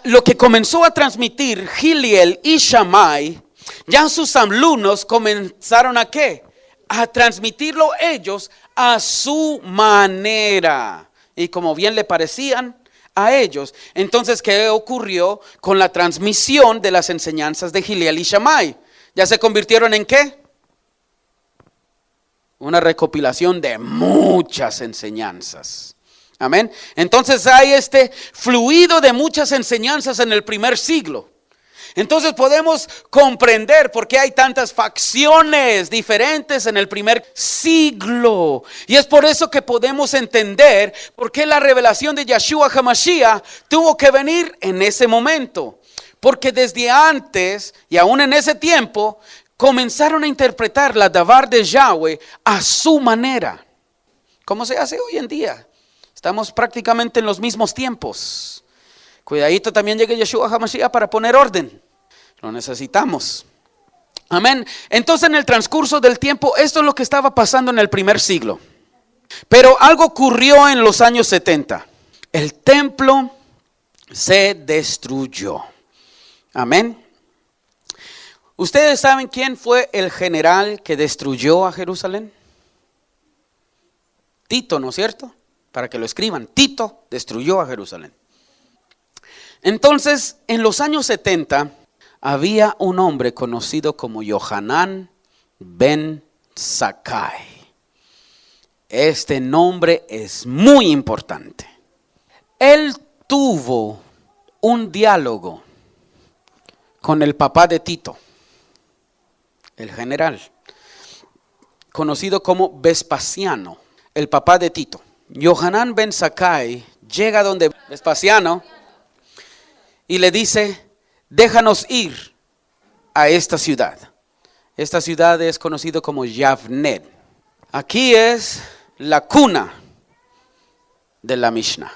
lo que comenzó a transmitir Giliel y Shammai, ya sus alumnos comenzaron a ¿qué? A transmitirlo ellos a su manera y como bien le parecían a ellos. Entonces, ¿qué ocurrió con la transmisión de las enseñanzas de Giliel y Shammai? ¿Ya se convirtieron en qué? Una recopilación de muchas enseñanzas. Amén. Entonces hay este fluido de muchas enseñanzas en el primer siglo. Entonces podemos comprender por qué hay tantas facciones diferentes en el primer siglo. Y es por eso que podemos entender por qué la revelación de Yeshua HaMashiach tuvo que venir en ese momento. Porque desde antes y aún en ese tiempo comenzaron a interpretar la Davar de Yahweh a su manera. Como se hace hoy en día. Estamos prácticamente en los mismos tiempos. Cuidadito, también llegue Yeshua HaMashiach para poner orden. Lo necesitamos. Amén. Entonces, en el transcurso del tiempo, esto es lo que estaba pasando en el primer siglo. Pero algo ocurrió en los años 70. El templo se destruyó. Amén. ¿Ustedes saben quién fue el general que destruyó a Jerusalén? Tito, ¿no es cierto? Para que lo escriban, Tito destruyó a Jerusalén. Entonces, en los años 70, había un hombre conocido como Yohanan ben Zakkai. Este nombre es muy importante. Él tuvo un diálogo con el papá de Tito, el general, conocido como Vespasiano, el papá de Tito. Yohanan ben Zakkai llega donde Vespasiano y le dice: déjanos ir a esta ciudad. Esta ciudad es conocida como Yavne. Aquí es la cuna de la Mishnah.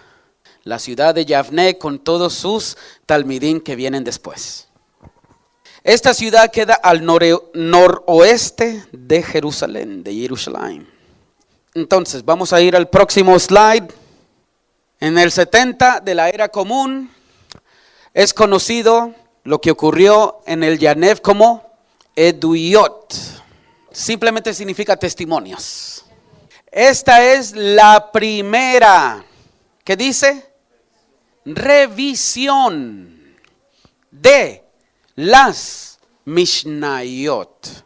La ciudad de Yavne con todos sus talmidim que vienen después. Esta ciudad queda al noroeste de Jerusalén, de Jerusalén. Entonces, vamos a ir al próximo slide. En el 70 de la era común, es conocido lo que ocurrió en el Yanev como Eduyot. Simplemente significa testimonios. Esta es la primera, ¿qué dice? revisión de las Mishnayot.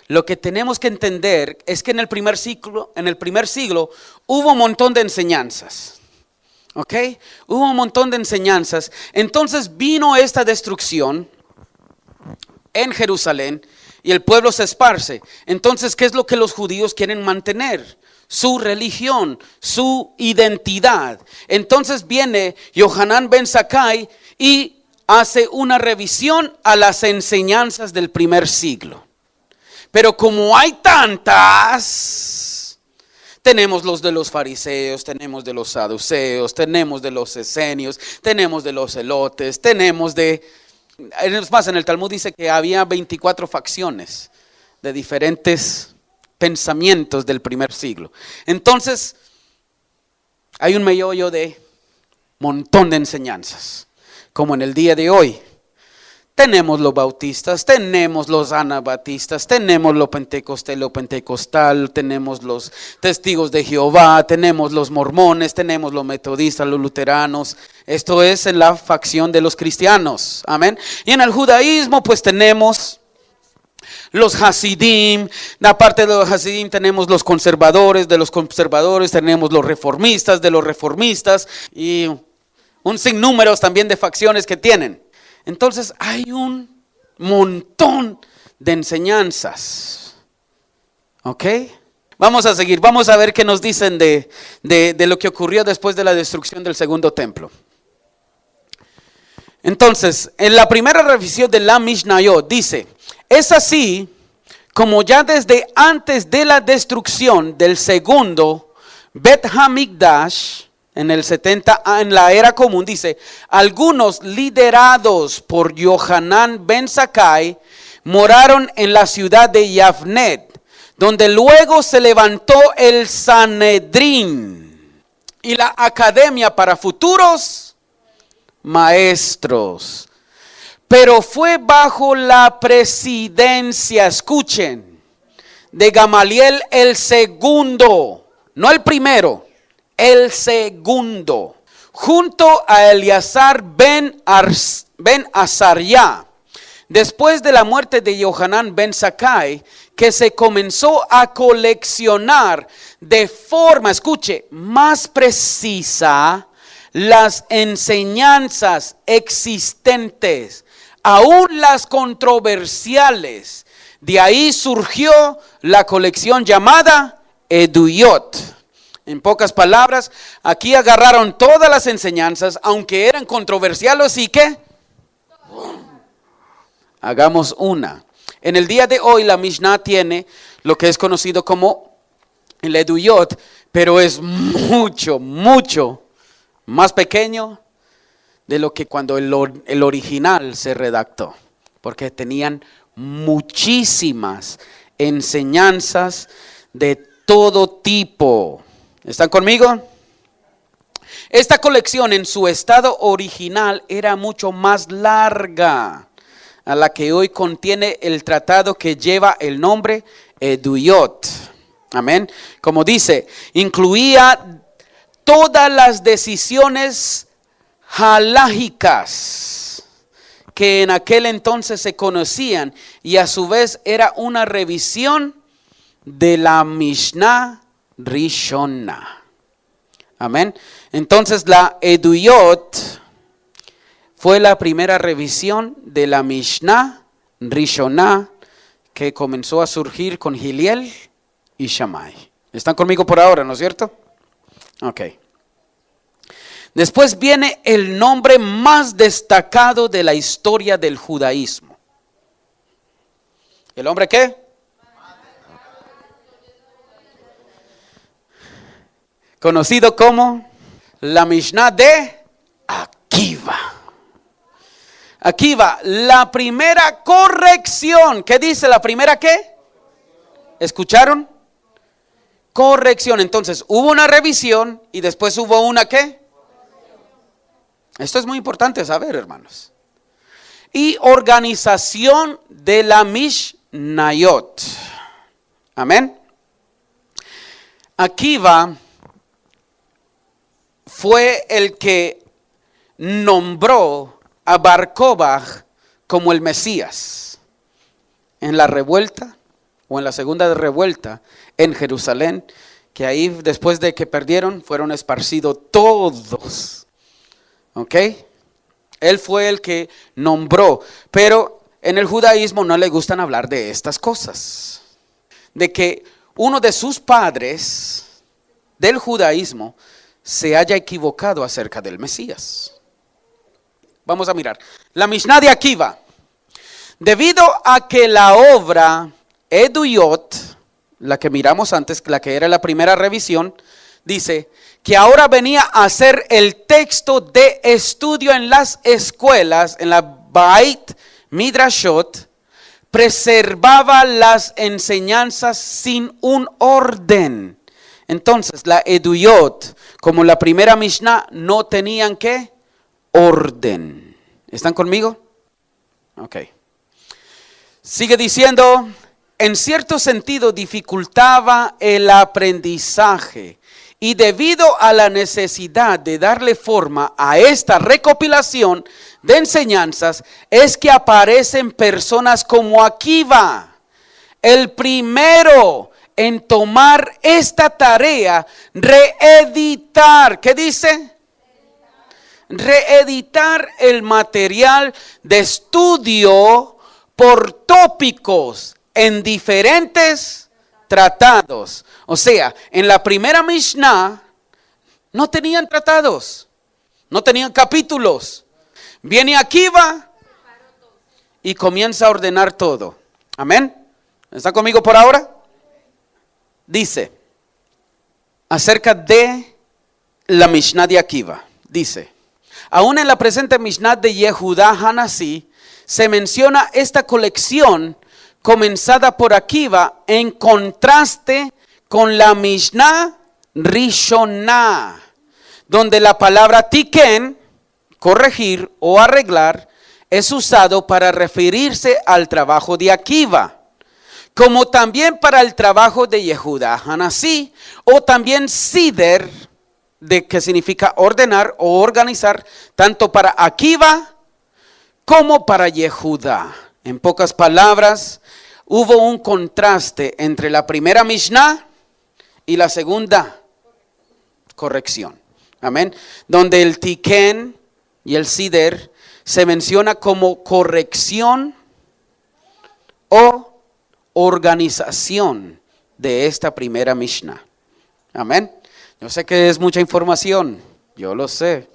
Lo que tenemos que entender es que en el primer siglo hubo un montón de enseñanzas. ¿Ok? Hubo un montón de enseñanzas. Entonces vino esta destrucción en Jerusalén y el pueblo se esparce. Entonces, ¿qué es lo que los judíos quieren mantener? Su religión, su identidad. Entonces viene Yohanan ben Zakkai y hace una revisión a las enseñanzas del primer siglo. Pero como hay tantas, tenemos los de los fariseos, tenemos de los saduceos, tenemos de los esenios, tenemos de los elotes, tenemos de... Es más, en el Talmud dice que había 24 facciones de diferentes pensamientos del primer siglo. Entonces, hay un meollo de montón de enseñanzas, como en el día de hoy. Tenemos los bautistas, tenemos los anabatistas, tenemos lo pentecostal, tenemos los testigos de Jehová, tenemos los mormones, tenemos los metodistas, los luteranos. Esto es en la facción de los cristianos, amén. Y en el judaísmo pues tenemos los hasidim, aparte de los hasidim tenemos los conservadores, de los conservadores tenemos los reformistas, de los reformistas y un sinnúmero también de facciones que tienen. Entonces hay un montón de enseñanzas. ¿Ok? Vamos a seguir, vamos a ver qué nos dicen de lo que ocurrió después de la destrucción del segundo templo. Entonces, en la primera revisión de la Mishnayot dice, es así como ya desde antes de la destrucción del segundo Bet Hamikdash, en el 70, en la era común, dice, algunos liderados por Yohanan ben Zakkai moraron en la ciudad de Yavnet, donde luego se levantó el Sanedrín y la academia para futuros maestros. Pero fue bajo la presidencia, escuchen, de Gamaliel el segundo, no el primero. El segundo, junto a Eleazar ben Azariah, después de la muerte de Yohanan ben Zakkai, que se comenzó a coleccionar de forma, escuche, más precisa las enseñanzas existentes, aún las controversiales. De ahí surgió la colección llamada Eduyot. En pocas palabras, aquí agarraron todas las enseñanzas, aunque eran controversiales, ¿y qué? Hagamos una. En el día de hoy la Mishnah tiene lo que es conocido como el Eduyot, pero es mucho, mucho más pequeño de lo que cuando el original se redactó, porque tenían muchísimas enseñanzas de todo tipo. ¿Están conmigo? Esta colección en su estado original era mucho más larga a la que hoy contiene el tratado que lleva el nombre Eduyot. Amén. Como dice, incluía todas las decisiones halágicas que en aquel entonces se conocían y a su vez era una revisión de la Mishnah Rishona. Amén. Entonces la Eduyot fue la primera revisión de la Mishnah Rishona que comenzó a surgir con Hillel y Shammai. ¿Están conmigo por ahora, no es cierto? Ok. Después viene el nombre más destacado de la historia del judaísmo. ¿El hombre qué? Conocido como la Mishnah de Akiva. Akiva, la primera corrección. ¿Qué dice la primera qué? ¿Escucharon? Corrección. Entonces, hubo una revisión y después hubo una ¿qué? Esto es muy importante saber, hermanos. Y organización de la Mishnayot. Amén. Akiva fue el que nombró a Bar Kokhba como el Mesías en la revuelta o en la segunda revuelta en Jerusalén, que ahí después de que perdieron fueron esparcidos todos. ¿Ok? Él fue el que nombró, pero en el judaísmo no le gustan hablar de estas cosas. De que uno de sus padres del judaísmo se haya equivocado acerca del Mesías. Vamos a mirar. La Mishnah de Akiva. Debido a que la obra Eduyot, la que miramos antes, la que era la primera revisión, dice que ahora venía a ser el texto de estudio en las escuelas, en la Beit Midrashot, preservaba las enseñanzas sin un orden. Entonces, la Eduyot, como la primera Mishnah, no tenían ¿qué? Orden. ¿Están conmigo? Ok. Sigue diciendo, en cierto sentido dificultaba el aprendizaje y debido a la necesidad de darle forma a esta recopilación de enseñanzas es que aparecen personas como Akiva, el primero en tomar esta tarea, reeditar, ¿qué dice? Reeditar el material de estudio por tópicos en diferentes tratados. O sea, en la primera Mishnah no tenían tratados, no tenían capítulos. Viene Akiva y comienza a ordenar todo. Amén. ¿Está conmigo por ahora? Dice, acerca de la Mishnah de Akiva, dice, aún en la presente Mishnah de Yehudá Hanasí, se menciona esta colección comenzada por Akiva en contraste con la Mishnah Rishoná, donde la palabra tiken, corregir o arreglar, es usado para referirse al trabajo de Akiva, como también para el trabajo de Yehudá Hanasí, o también Sider, que significa ordenar o organizar, tanto para Akiva como para Yehudá. En pocas palabras, hubo un contraste entre la primera Mishnah y la segunda corrección. Amén. Donde el tiken y el sider se menciona como corrección o organización de esta primera Mishnah. Amén. Yo sé que es mucha información, yo lo sé,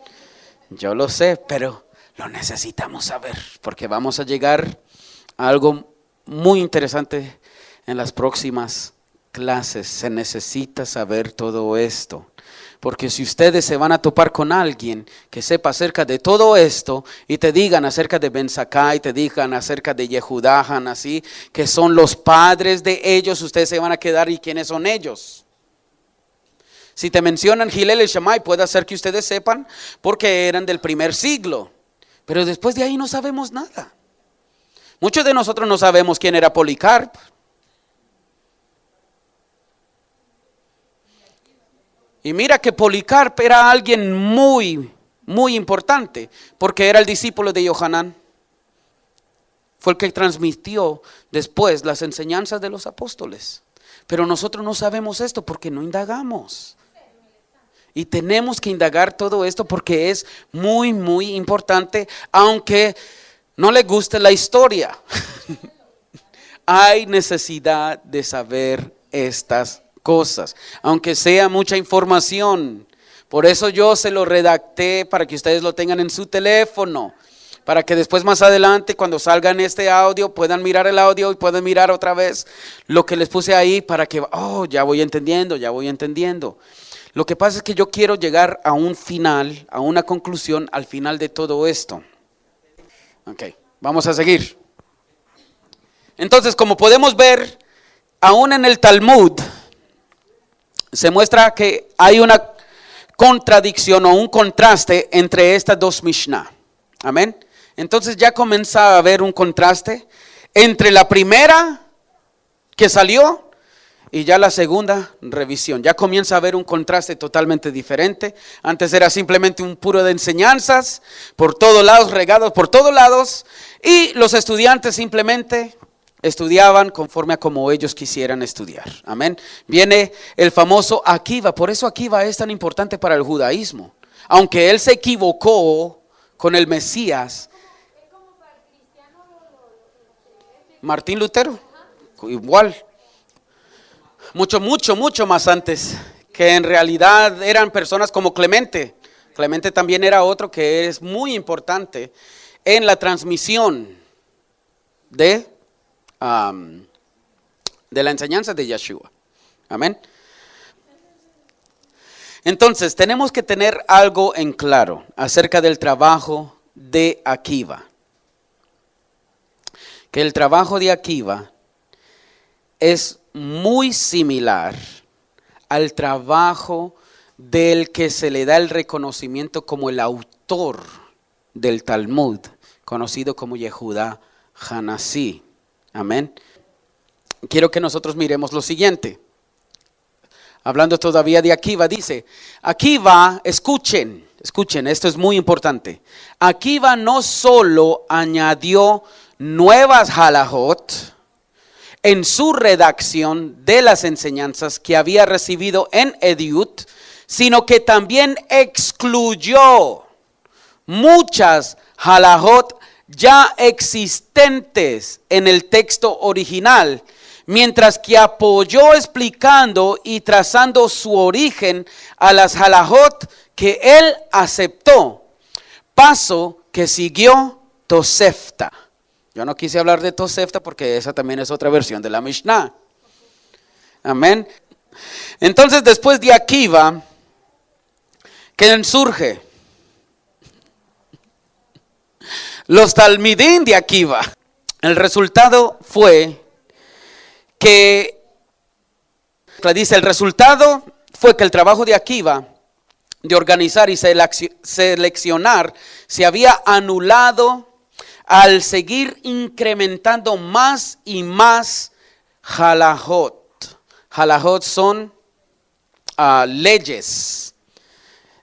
pero lo necesitamos saber porque vamos a llegar a algo muy interesante en las próximas clases. Se necesita saber todo esto. Porque si ustedes se van a topar con alguien que sepa acerca de todo esto y te digan acerca de Ben Zakkai, te digan acerca de Yehudá Hanasí, que son los padres de ellos, ustedes se van a quedar ¿y quiénes son ellos? Si te mencionan Hillel y Shammai, puede ser que ustedes sepan porque eran del primer siglo. Pero después de ahí no sabemos nada. Muchos de nosotros no sabemos quién era Policarpo. Y mira que Policarpo era alguien muy, muy importante, porque era el discípulo de Yohanan. Fue el que transmitió después las enseñanzas de los apóstoles. Pero nosotros no sabemos esto porque no indagamos. Y tenemos que indagar todo esto porque es muy, muy importante, aunque no le guste la historia. Hay necesidad de saber estas cosas, aunque sea mucha información. Por eso yo se lo redacté para que ustedes lo tengan en su teléfono, para que después más adelante cuando salga en este audio puedan mirar el audio y puedan mirar otra vez lo que les puse ahí para que, ya voy entendiendo. Lo que pasa es que yo quiero llegar a un final, a una conclusión al final de todo esto. Ok, vamos a seguir. Entonces, como podemos ver, aún en el Talmud se muestra que hay una contradicción o un contraste entre estas dos Mishnah. Amén. Entonces ya comienza a haber un contraste entre la primera que salió y ya la segunda revisión. Ya comienza a haber un contraste totalmente diferente. Antes era simplemente un puro de enseñanzas, por todos lados, regados por todos lados. Y los estudiantes simplemente estudiaban conforme a como ellos quisieran estudiar. Amén. Viene el famoso Akiva. Por eso Akiva es tan importante para el judaísmo. Aunque él se equivocó con el Mesías. Martín Lutero, igual. Mucho más antes. Que en realidad eran personas como Clemente. Clemente también era otro que es muy importante en la transmisión de la enseñanza de Yeshua. Amén. Entonces, tenemos que tener algo en claro acerca del trabajo de Akiva. Que el trabajo de Akiva es muy similar al trabajo del que se le da el reconocimiento como el autor del Talmud, conocido como Yehudá Hanasí. Amén. Quiero que nosotros miremos lo siguiente. Hablando todavía de Akiva, dice, Akiva, escuchen, esto es muy importante. Akiva no solo añadió nuevas halajot en su redacción de las enseñanzas que había recibido en Ediut, sino que también excluyó muchas halajot ya existentes en el texto original, mientras que apoyó explicando y trazando su origen a las halajot que él aceptó, paso que siguió Tosefta. Yo no quise hablar de Tosefta porque esa también es otra versión de la Mishnah. Amén. Entonces, después de Akiva, ¿quién surge? Los Talmidín de Akiva. El resultado fue que el resultado fue que el trabajo de Akiva de organizar y seleccionar se había anulado al seguir incrementando más y más halajot. Halajot son leyes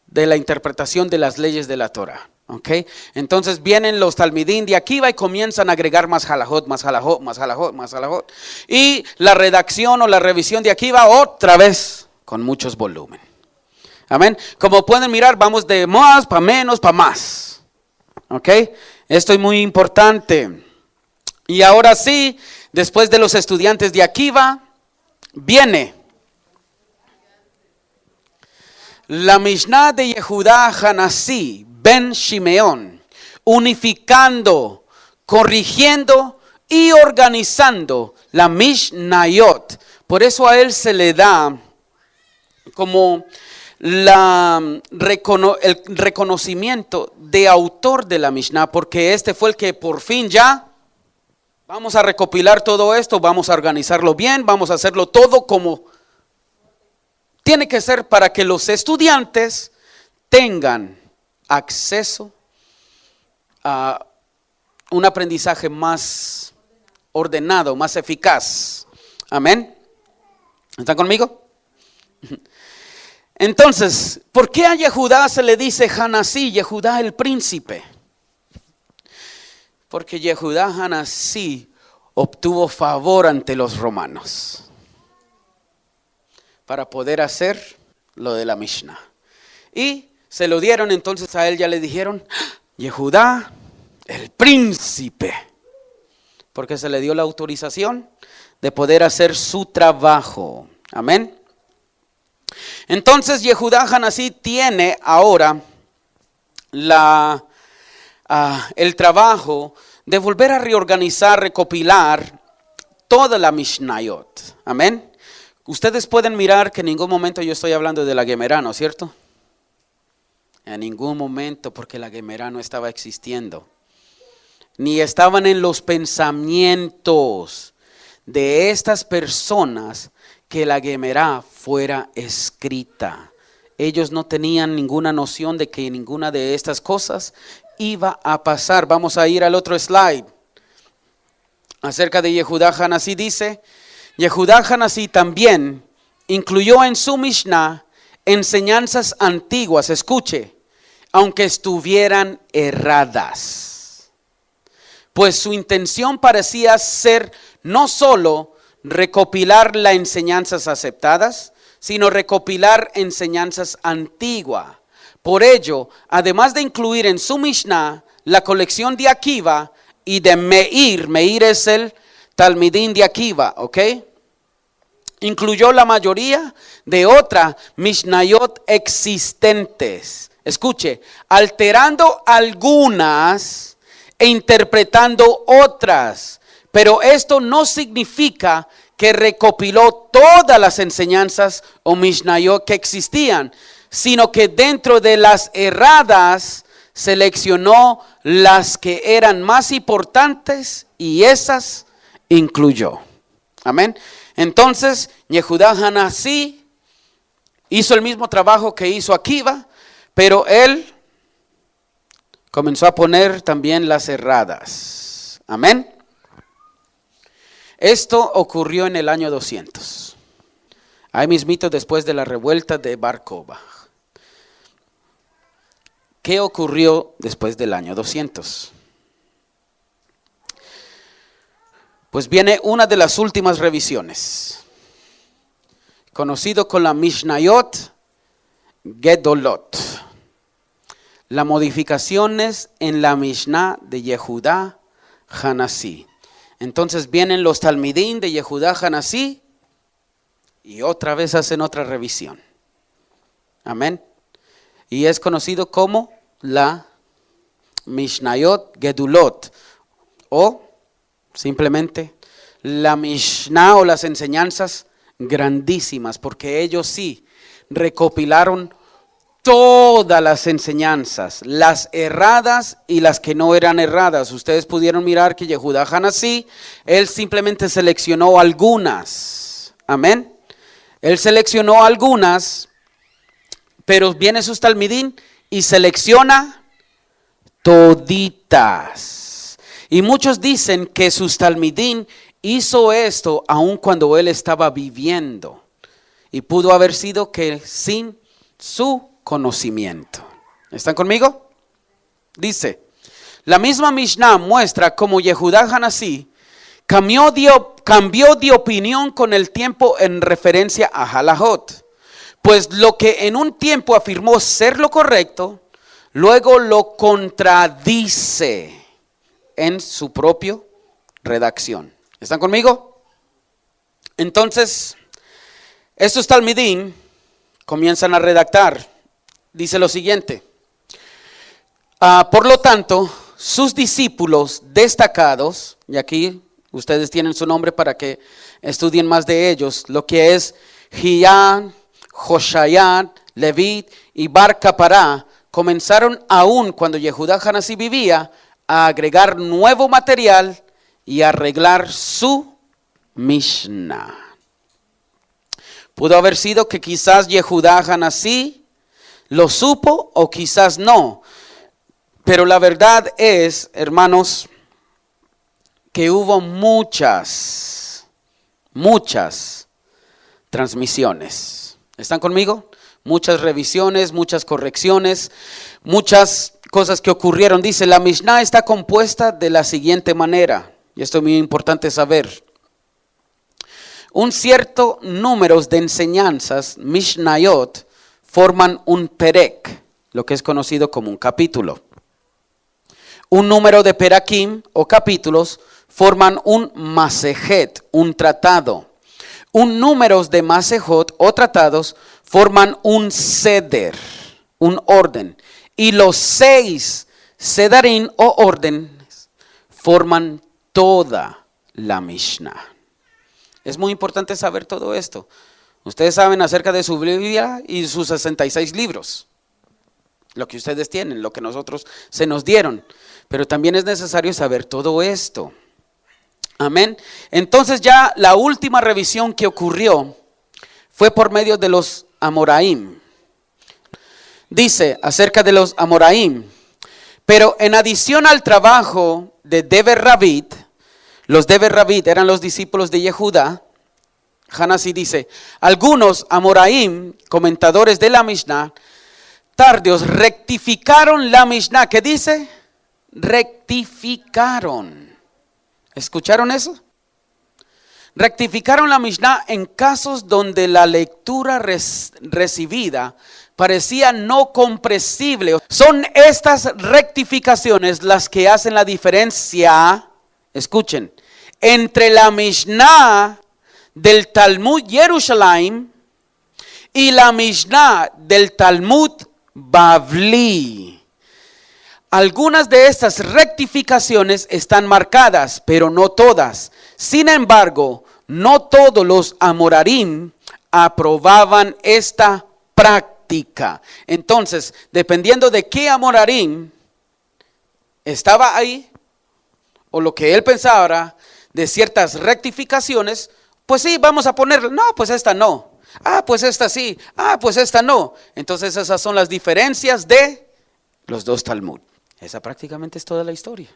de la interpretación de las leyes de la Torah. Okay. Entonces vienen los talmidín de Akiva y comienzan a agregar más halajot. Y la redacción o la revisión de Akiva otra vez con muchos volúmenes. Amén. Como pueden mirar, vamos de más para menos para más. Ok. Esto es muy importante. Y ahora sí, después de los estudiantes de Akiva, viene la Mishnah de Yehudá Hanasí Ben Shimeón, unificando, corrigiendo y organizando la Mishnayot. Por eso a él se le da como el reconocimiento de autor de la Mishnah, porque este fue el que por fin ya vamos a recopilar todo esto, vamos a organizarlo bien, vamos a hacerlo todo como tiene que ser para que los estudiantes tengan acceso a un aprendizaje más ordenado, más eficaz. Amén. ¿Están conmigo? Entonces, ¿por qué a Yehudá se le dice Hanasí, Yehudá el príncipe? Porque Yehudá Hanasí obtuvo favor ante los romanos para poder hacer lo de la Mishnah. Y se lo dieron, entonces a él ya le dijeron, Yehudá, el príncipe. Porque se le dio la autorización de poder hacer su trabajo. Amén. Entonces Yehudá Hanasí tiene ahora el trabajo de volver a reorganizar, recopilar toda la Mishnayot. Amén. Ustedes pueden mirar que en ningún momento yo estoy hablando de la Gemara, ¿no es cierto? En ningún momento, porque la Gemara no estaba existiendo. Ni estaban en los pensamientos de estas personas que la Gemara fuera escrita. Ellos no tenían ninguna noción de que ninguna de estas cosas iba a pasar. Vamos a ir al otro slide. Acerca de Yehudá Hanasí dice, Yehudá Hanasí también incluyó en su Mishnah enseñanzas antiguas, escuche, aunque estuvieran erradas. Pues su intención parecía ser no solo recopilar las enseñanzas aceptadas, sino recopilar enseñanzas antiguas. Por ello, además de incluir en su Mishnah la colección de Akiva y de Meir es el Talmidín de Akiva, ¿ok? Incluyó la mayoría de otras Mishnayot existentes. Escuche, alterando algunas e interpretando otras. Pero esto no significa que recopiló todas las enseñanzas o Mishnayot que existían, sino que dentro de las erradas seleccionó las que eran más importantes y esas incluyó. Amén. Entonces, Yehudá Hanasí hizo el mismo trabajo que hizo Akiva, pero él comenzó a poner también las erradas. Amén. Esto ocurrió en el año 200. Ahí mismito después de la revuelta de Bar Kokhba. ¿Qué ocurrió después del año 200? Pues viene una de las últimas revisiones, conocido con la Mishnayot Gedolot. Las modificaciones en la Mishnah de Yehudá Hanasí. Entonces vienen los Talmidín de Yehudá Hanasí y otra vez hacen otra revisión. Amén. Y es conocido como la Mishnayot Gedulot o simplemente la Mishnah o las enseñanzas grandísimas, porque ellos sí recopilaron todas las enseñanzas, las erradas y las que no eran erradas. Ustedes pudieron mirar que Yehudá Hanasí, él simplemente seleccionó algunas. Amén. Él seleccionó algunas, pero viene sus Talmidín y selecciona toditas. Y muchos dicen que sus Talmidín hizo esto aun cuando él estaba viviendo. Y pudo haber sido que sin su conocimiento. ¿Están conmigo? Dice, la misma Mishnah muestra cómo Yehudá Hanasí cambió de opinión con el tiempo en referencia a halajot. Pues lo que en un tiempo afirmó ser lo correcto, luego lo contradice en su propia redacción. ¿Están conmigo? Entonces, estos Talmidín comienzan a redactar. Dice lo siguiente. Por lo tanto, sus discípulos destacados, y aquí ustedes tienen su nombre para que estudien más de ellos, lo que es Hián, Joshayán, Levit y Bar Capará, comenzaron aún cuando Yehudá Hanasí vivía a agregar nuevo material y arreglar su Mishnah. Pudo haber sido que quizás Yehudá Hanasí lo supo o quizás no. Pero la verdad es, hermanos, que hubo muchas transmisiones. ¿Están conmigo? Muchas revisiones, muchas correcciones, muchas cosas que ocurrieron. Dice, la Mishnah está compuesta de la siguiente manera. Y esto es muy importante saber. Un cierto número de enseñanzas, Mishnayot, forman un perek, lo que es conocido como un capítulo. Un número de perakim o capítulos forman un masejet, un tratado. Un número de masejot o tratados forman un seder, un orden. Y los 6 sedarín o órdenes forman toda la Mishnah. Es muy importante saber todo esto. Ustedes saben acerca de su Biblia y sus 66 libros. Lo que ustedes tienen, lo que nosotros se nos dieron. Pero también es necesario saber todo esto. Amén. Entonces ya la última revisión que ocurrió fue por medio de los Amoraim. Dice acerca de los Amoraim. Pero en adición al trabajo de Dever Ravid, los Dever Ravid eran los discípulos de Yehudá, Hanasi dice, algunos Amoraim, comentadores de la Mishnah, tardios, rectificaron la Mishnah. ¿Qué dice? Rectificaron. ¿Escucharon eso? Rectificaron la Mishnah en casos donde la lectura recibida parecía no comprensible. Son estas rectificaciones las que hacen la diferencia, escuchen, entre la Mishnah del Talmud Jerusalén y la Mishnah del Talmud Bavli. Algunas de estas rectificaciones están marcadas, pero no todas. Sin embargo, no todos los Amorarim aprobaban esta práctica. Entonces, dependiendo de qué Amorarim estaba ahí, o lo que él pensaba de ciertas rectificaciones, pues sí, vamos a ponerla. No, pues esta no. Ah, pues esta sí. Ah, pues esta no. Entonces esas son las diferencias de los dos Talmud. Esa prácticamente es toda la historia.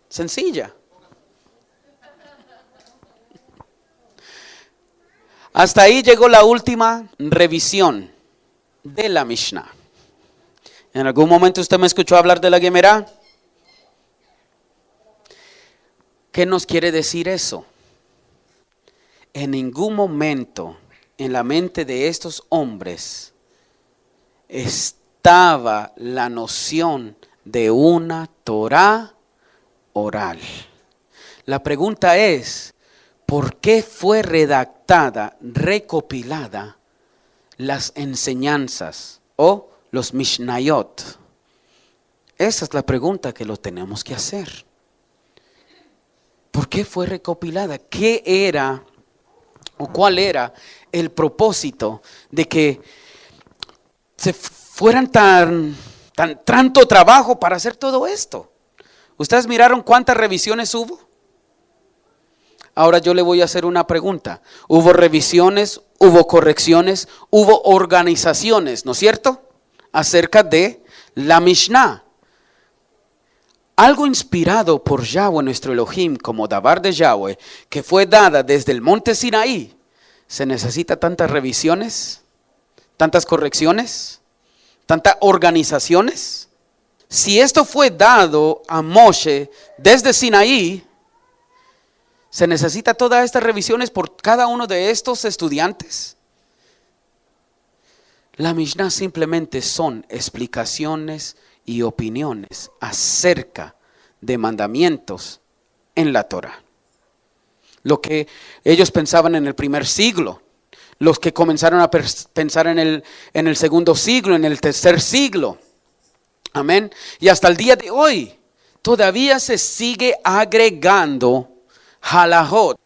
Sencilla. Hasta ahí llegó la última revisión de la Mishnah. ¿En algún momento usted me escuchó hablar de la Gemara? ¿Qué nos quiere decir eso? En ningún momento en la mente de estos hombres estaba la noción de una Torah oral. La pregunta es, ¿por qué fue redactada, recopilada las enseñanzas o los Mishnayot? Esa es la pregunta que lo tenemos que hacer. ¿Por qué fue recopilada? ¿Qué era o cuál era el propósito de que se fueran tanto trabajo para hacer todo esto? ¿Ustedes miraron cuántas revisiones hubo? Ahora yo le voy a hacer una pregunta. Hubo revisiones, hubo correcciones, hubo organizaciones, ¿no es cierto? Acerca de la Mishnah. Algo inspirado por Yahweh, nuestro Elohim, como Dabar de Yahweh, que fue dada desde el monte Sinaí, ¿se necesita tantas revisiones, tantas correcciones, tantas organizaciones? Si esto fue dado a Moshe desde Sinaí, ¿se necesita todas estas revisiones por cada uno de estos estudiantes? La Mishnah simplemente son explicaciones y opiniones acerca de mandamientos en la Torah. Lo que ellos pensaban en el primer siglo, los que comenzaron a pensar en el segundo siglo, en el tercer siglo. Amén. Y hasta el día de hoy todavía se sigue agregando halajot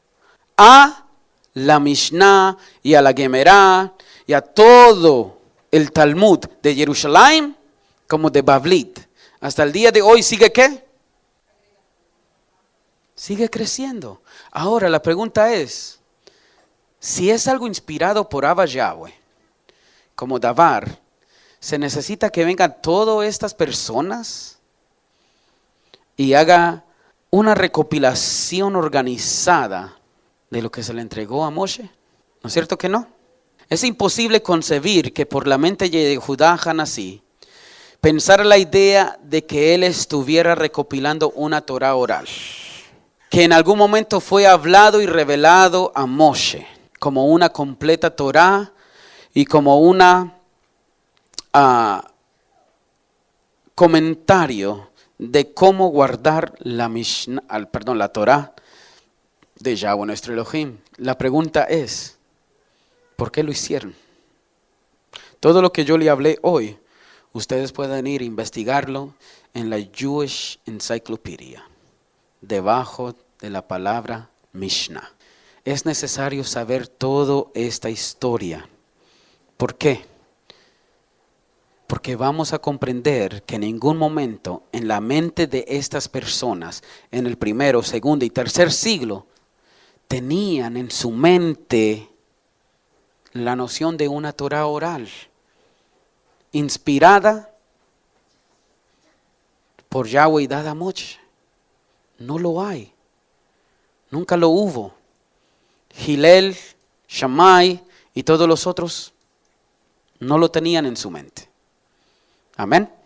a la Mishnah y a la Gemara y a todo el Talmud de Jerusalén como de Bavlit. Hasta el día de hoy sigue ¿qué? Sigue creciendo. Ahora la pregunta es, si es algo inspirado por Abba Yahweh, como Davar, ¿se necesita que vengan todas estas personas y haga una recopilación organizada de lo que se le entregó a Moshe? ¿No es cierto que no? Es imposible concebir que por la mente de Judá Hanasi pensar la idea de que él estuviera recopilando una Torah oral, que en algún momento fue hablado y revelado a Moshe como una completa Torah y como una comentario de cómo guardar la Torah de Yahweh nuestro Elohim. La pregunta es, ¿por qué lo hicieron? Todo lo que yo le hablé hoy, ustedes pueden ir a investigarlo en la Jewish Encyclopedia, debajo de la palabra Mishnah. Es necesario saber toda esta historia. ¿Por qué? Porque vamos a comprender que en ningún momento en la mente de estas personas, en el primero, segundo y tercer siglo, tenían en su mente la noción de una Torah oral, inspirada por Yahweh y dada a Moshe. No lo hay. Nunca lo hubo. Hillel, Shammai y todos los otros no lo tenían en su mente. Amén.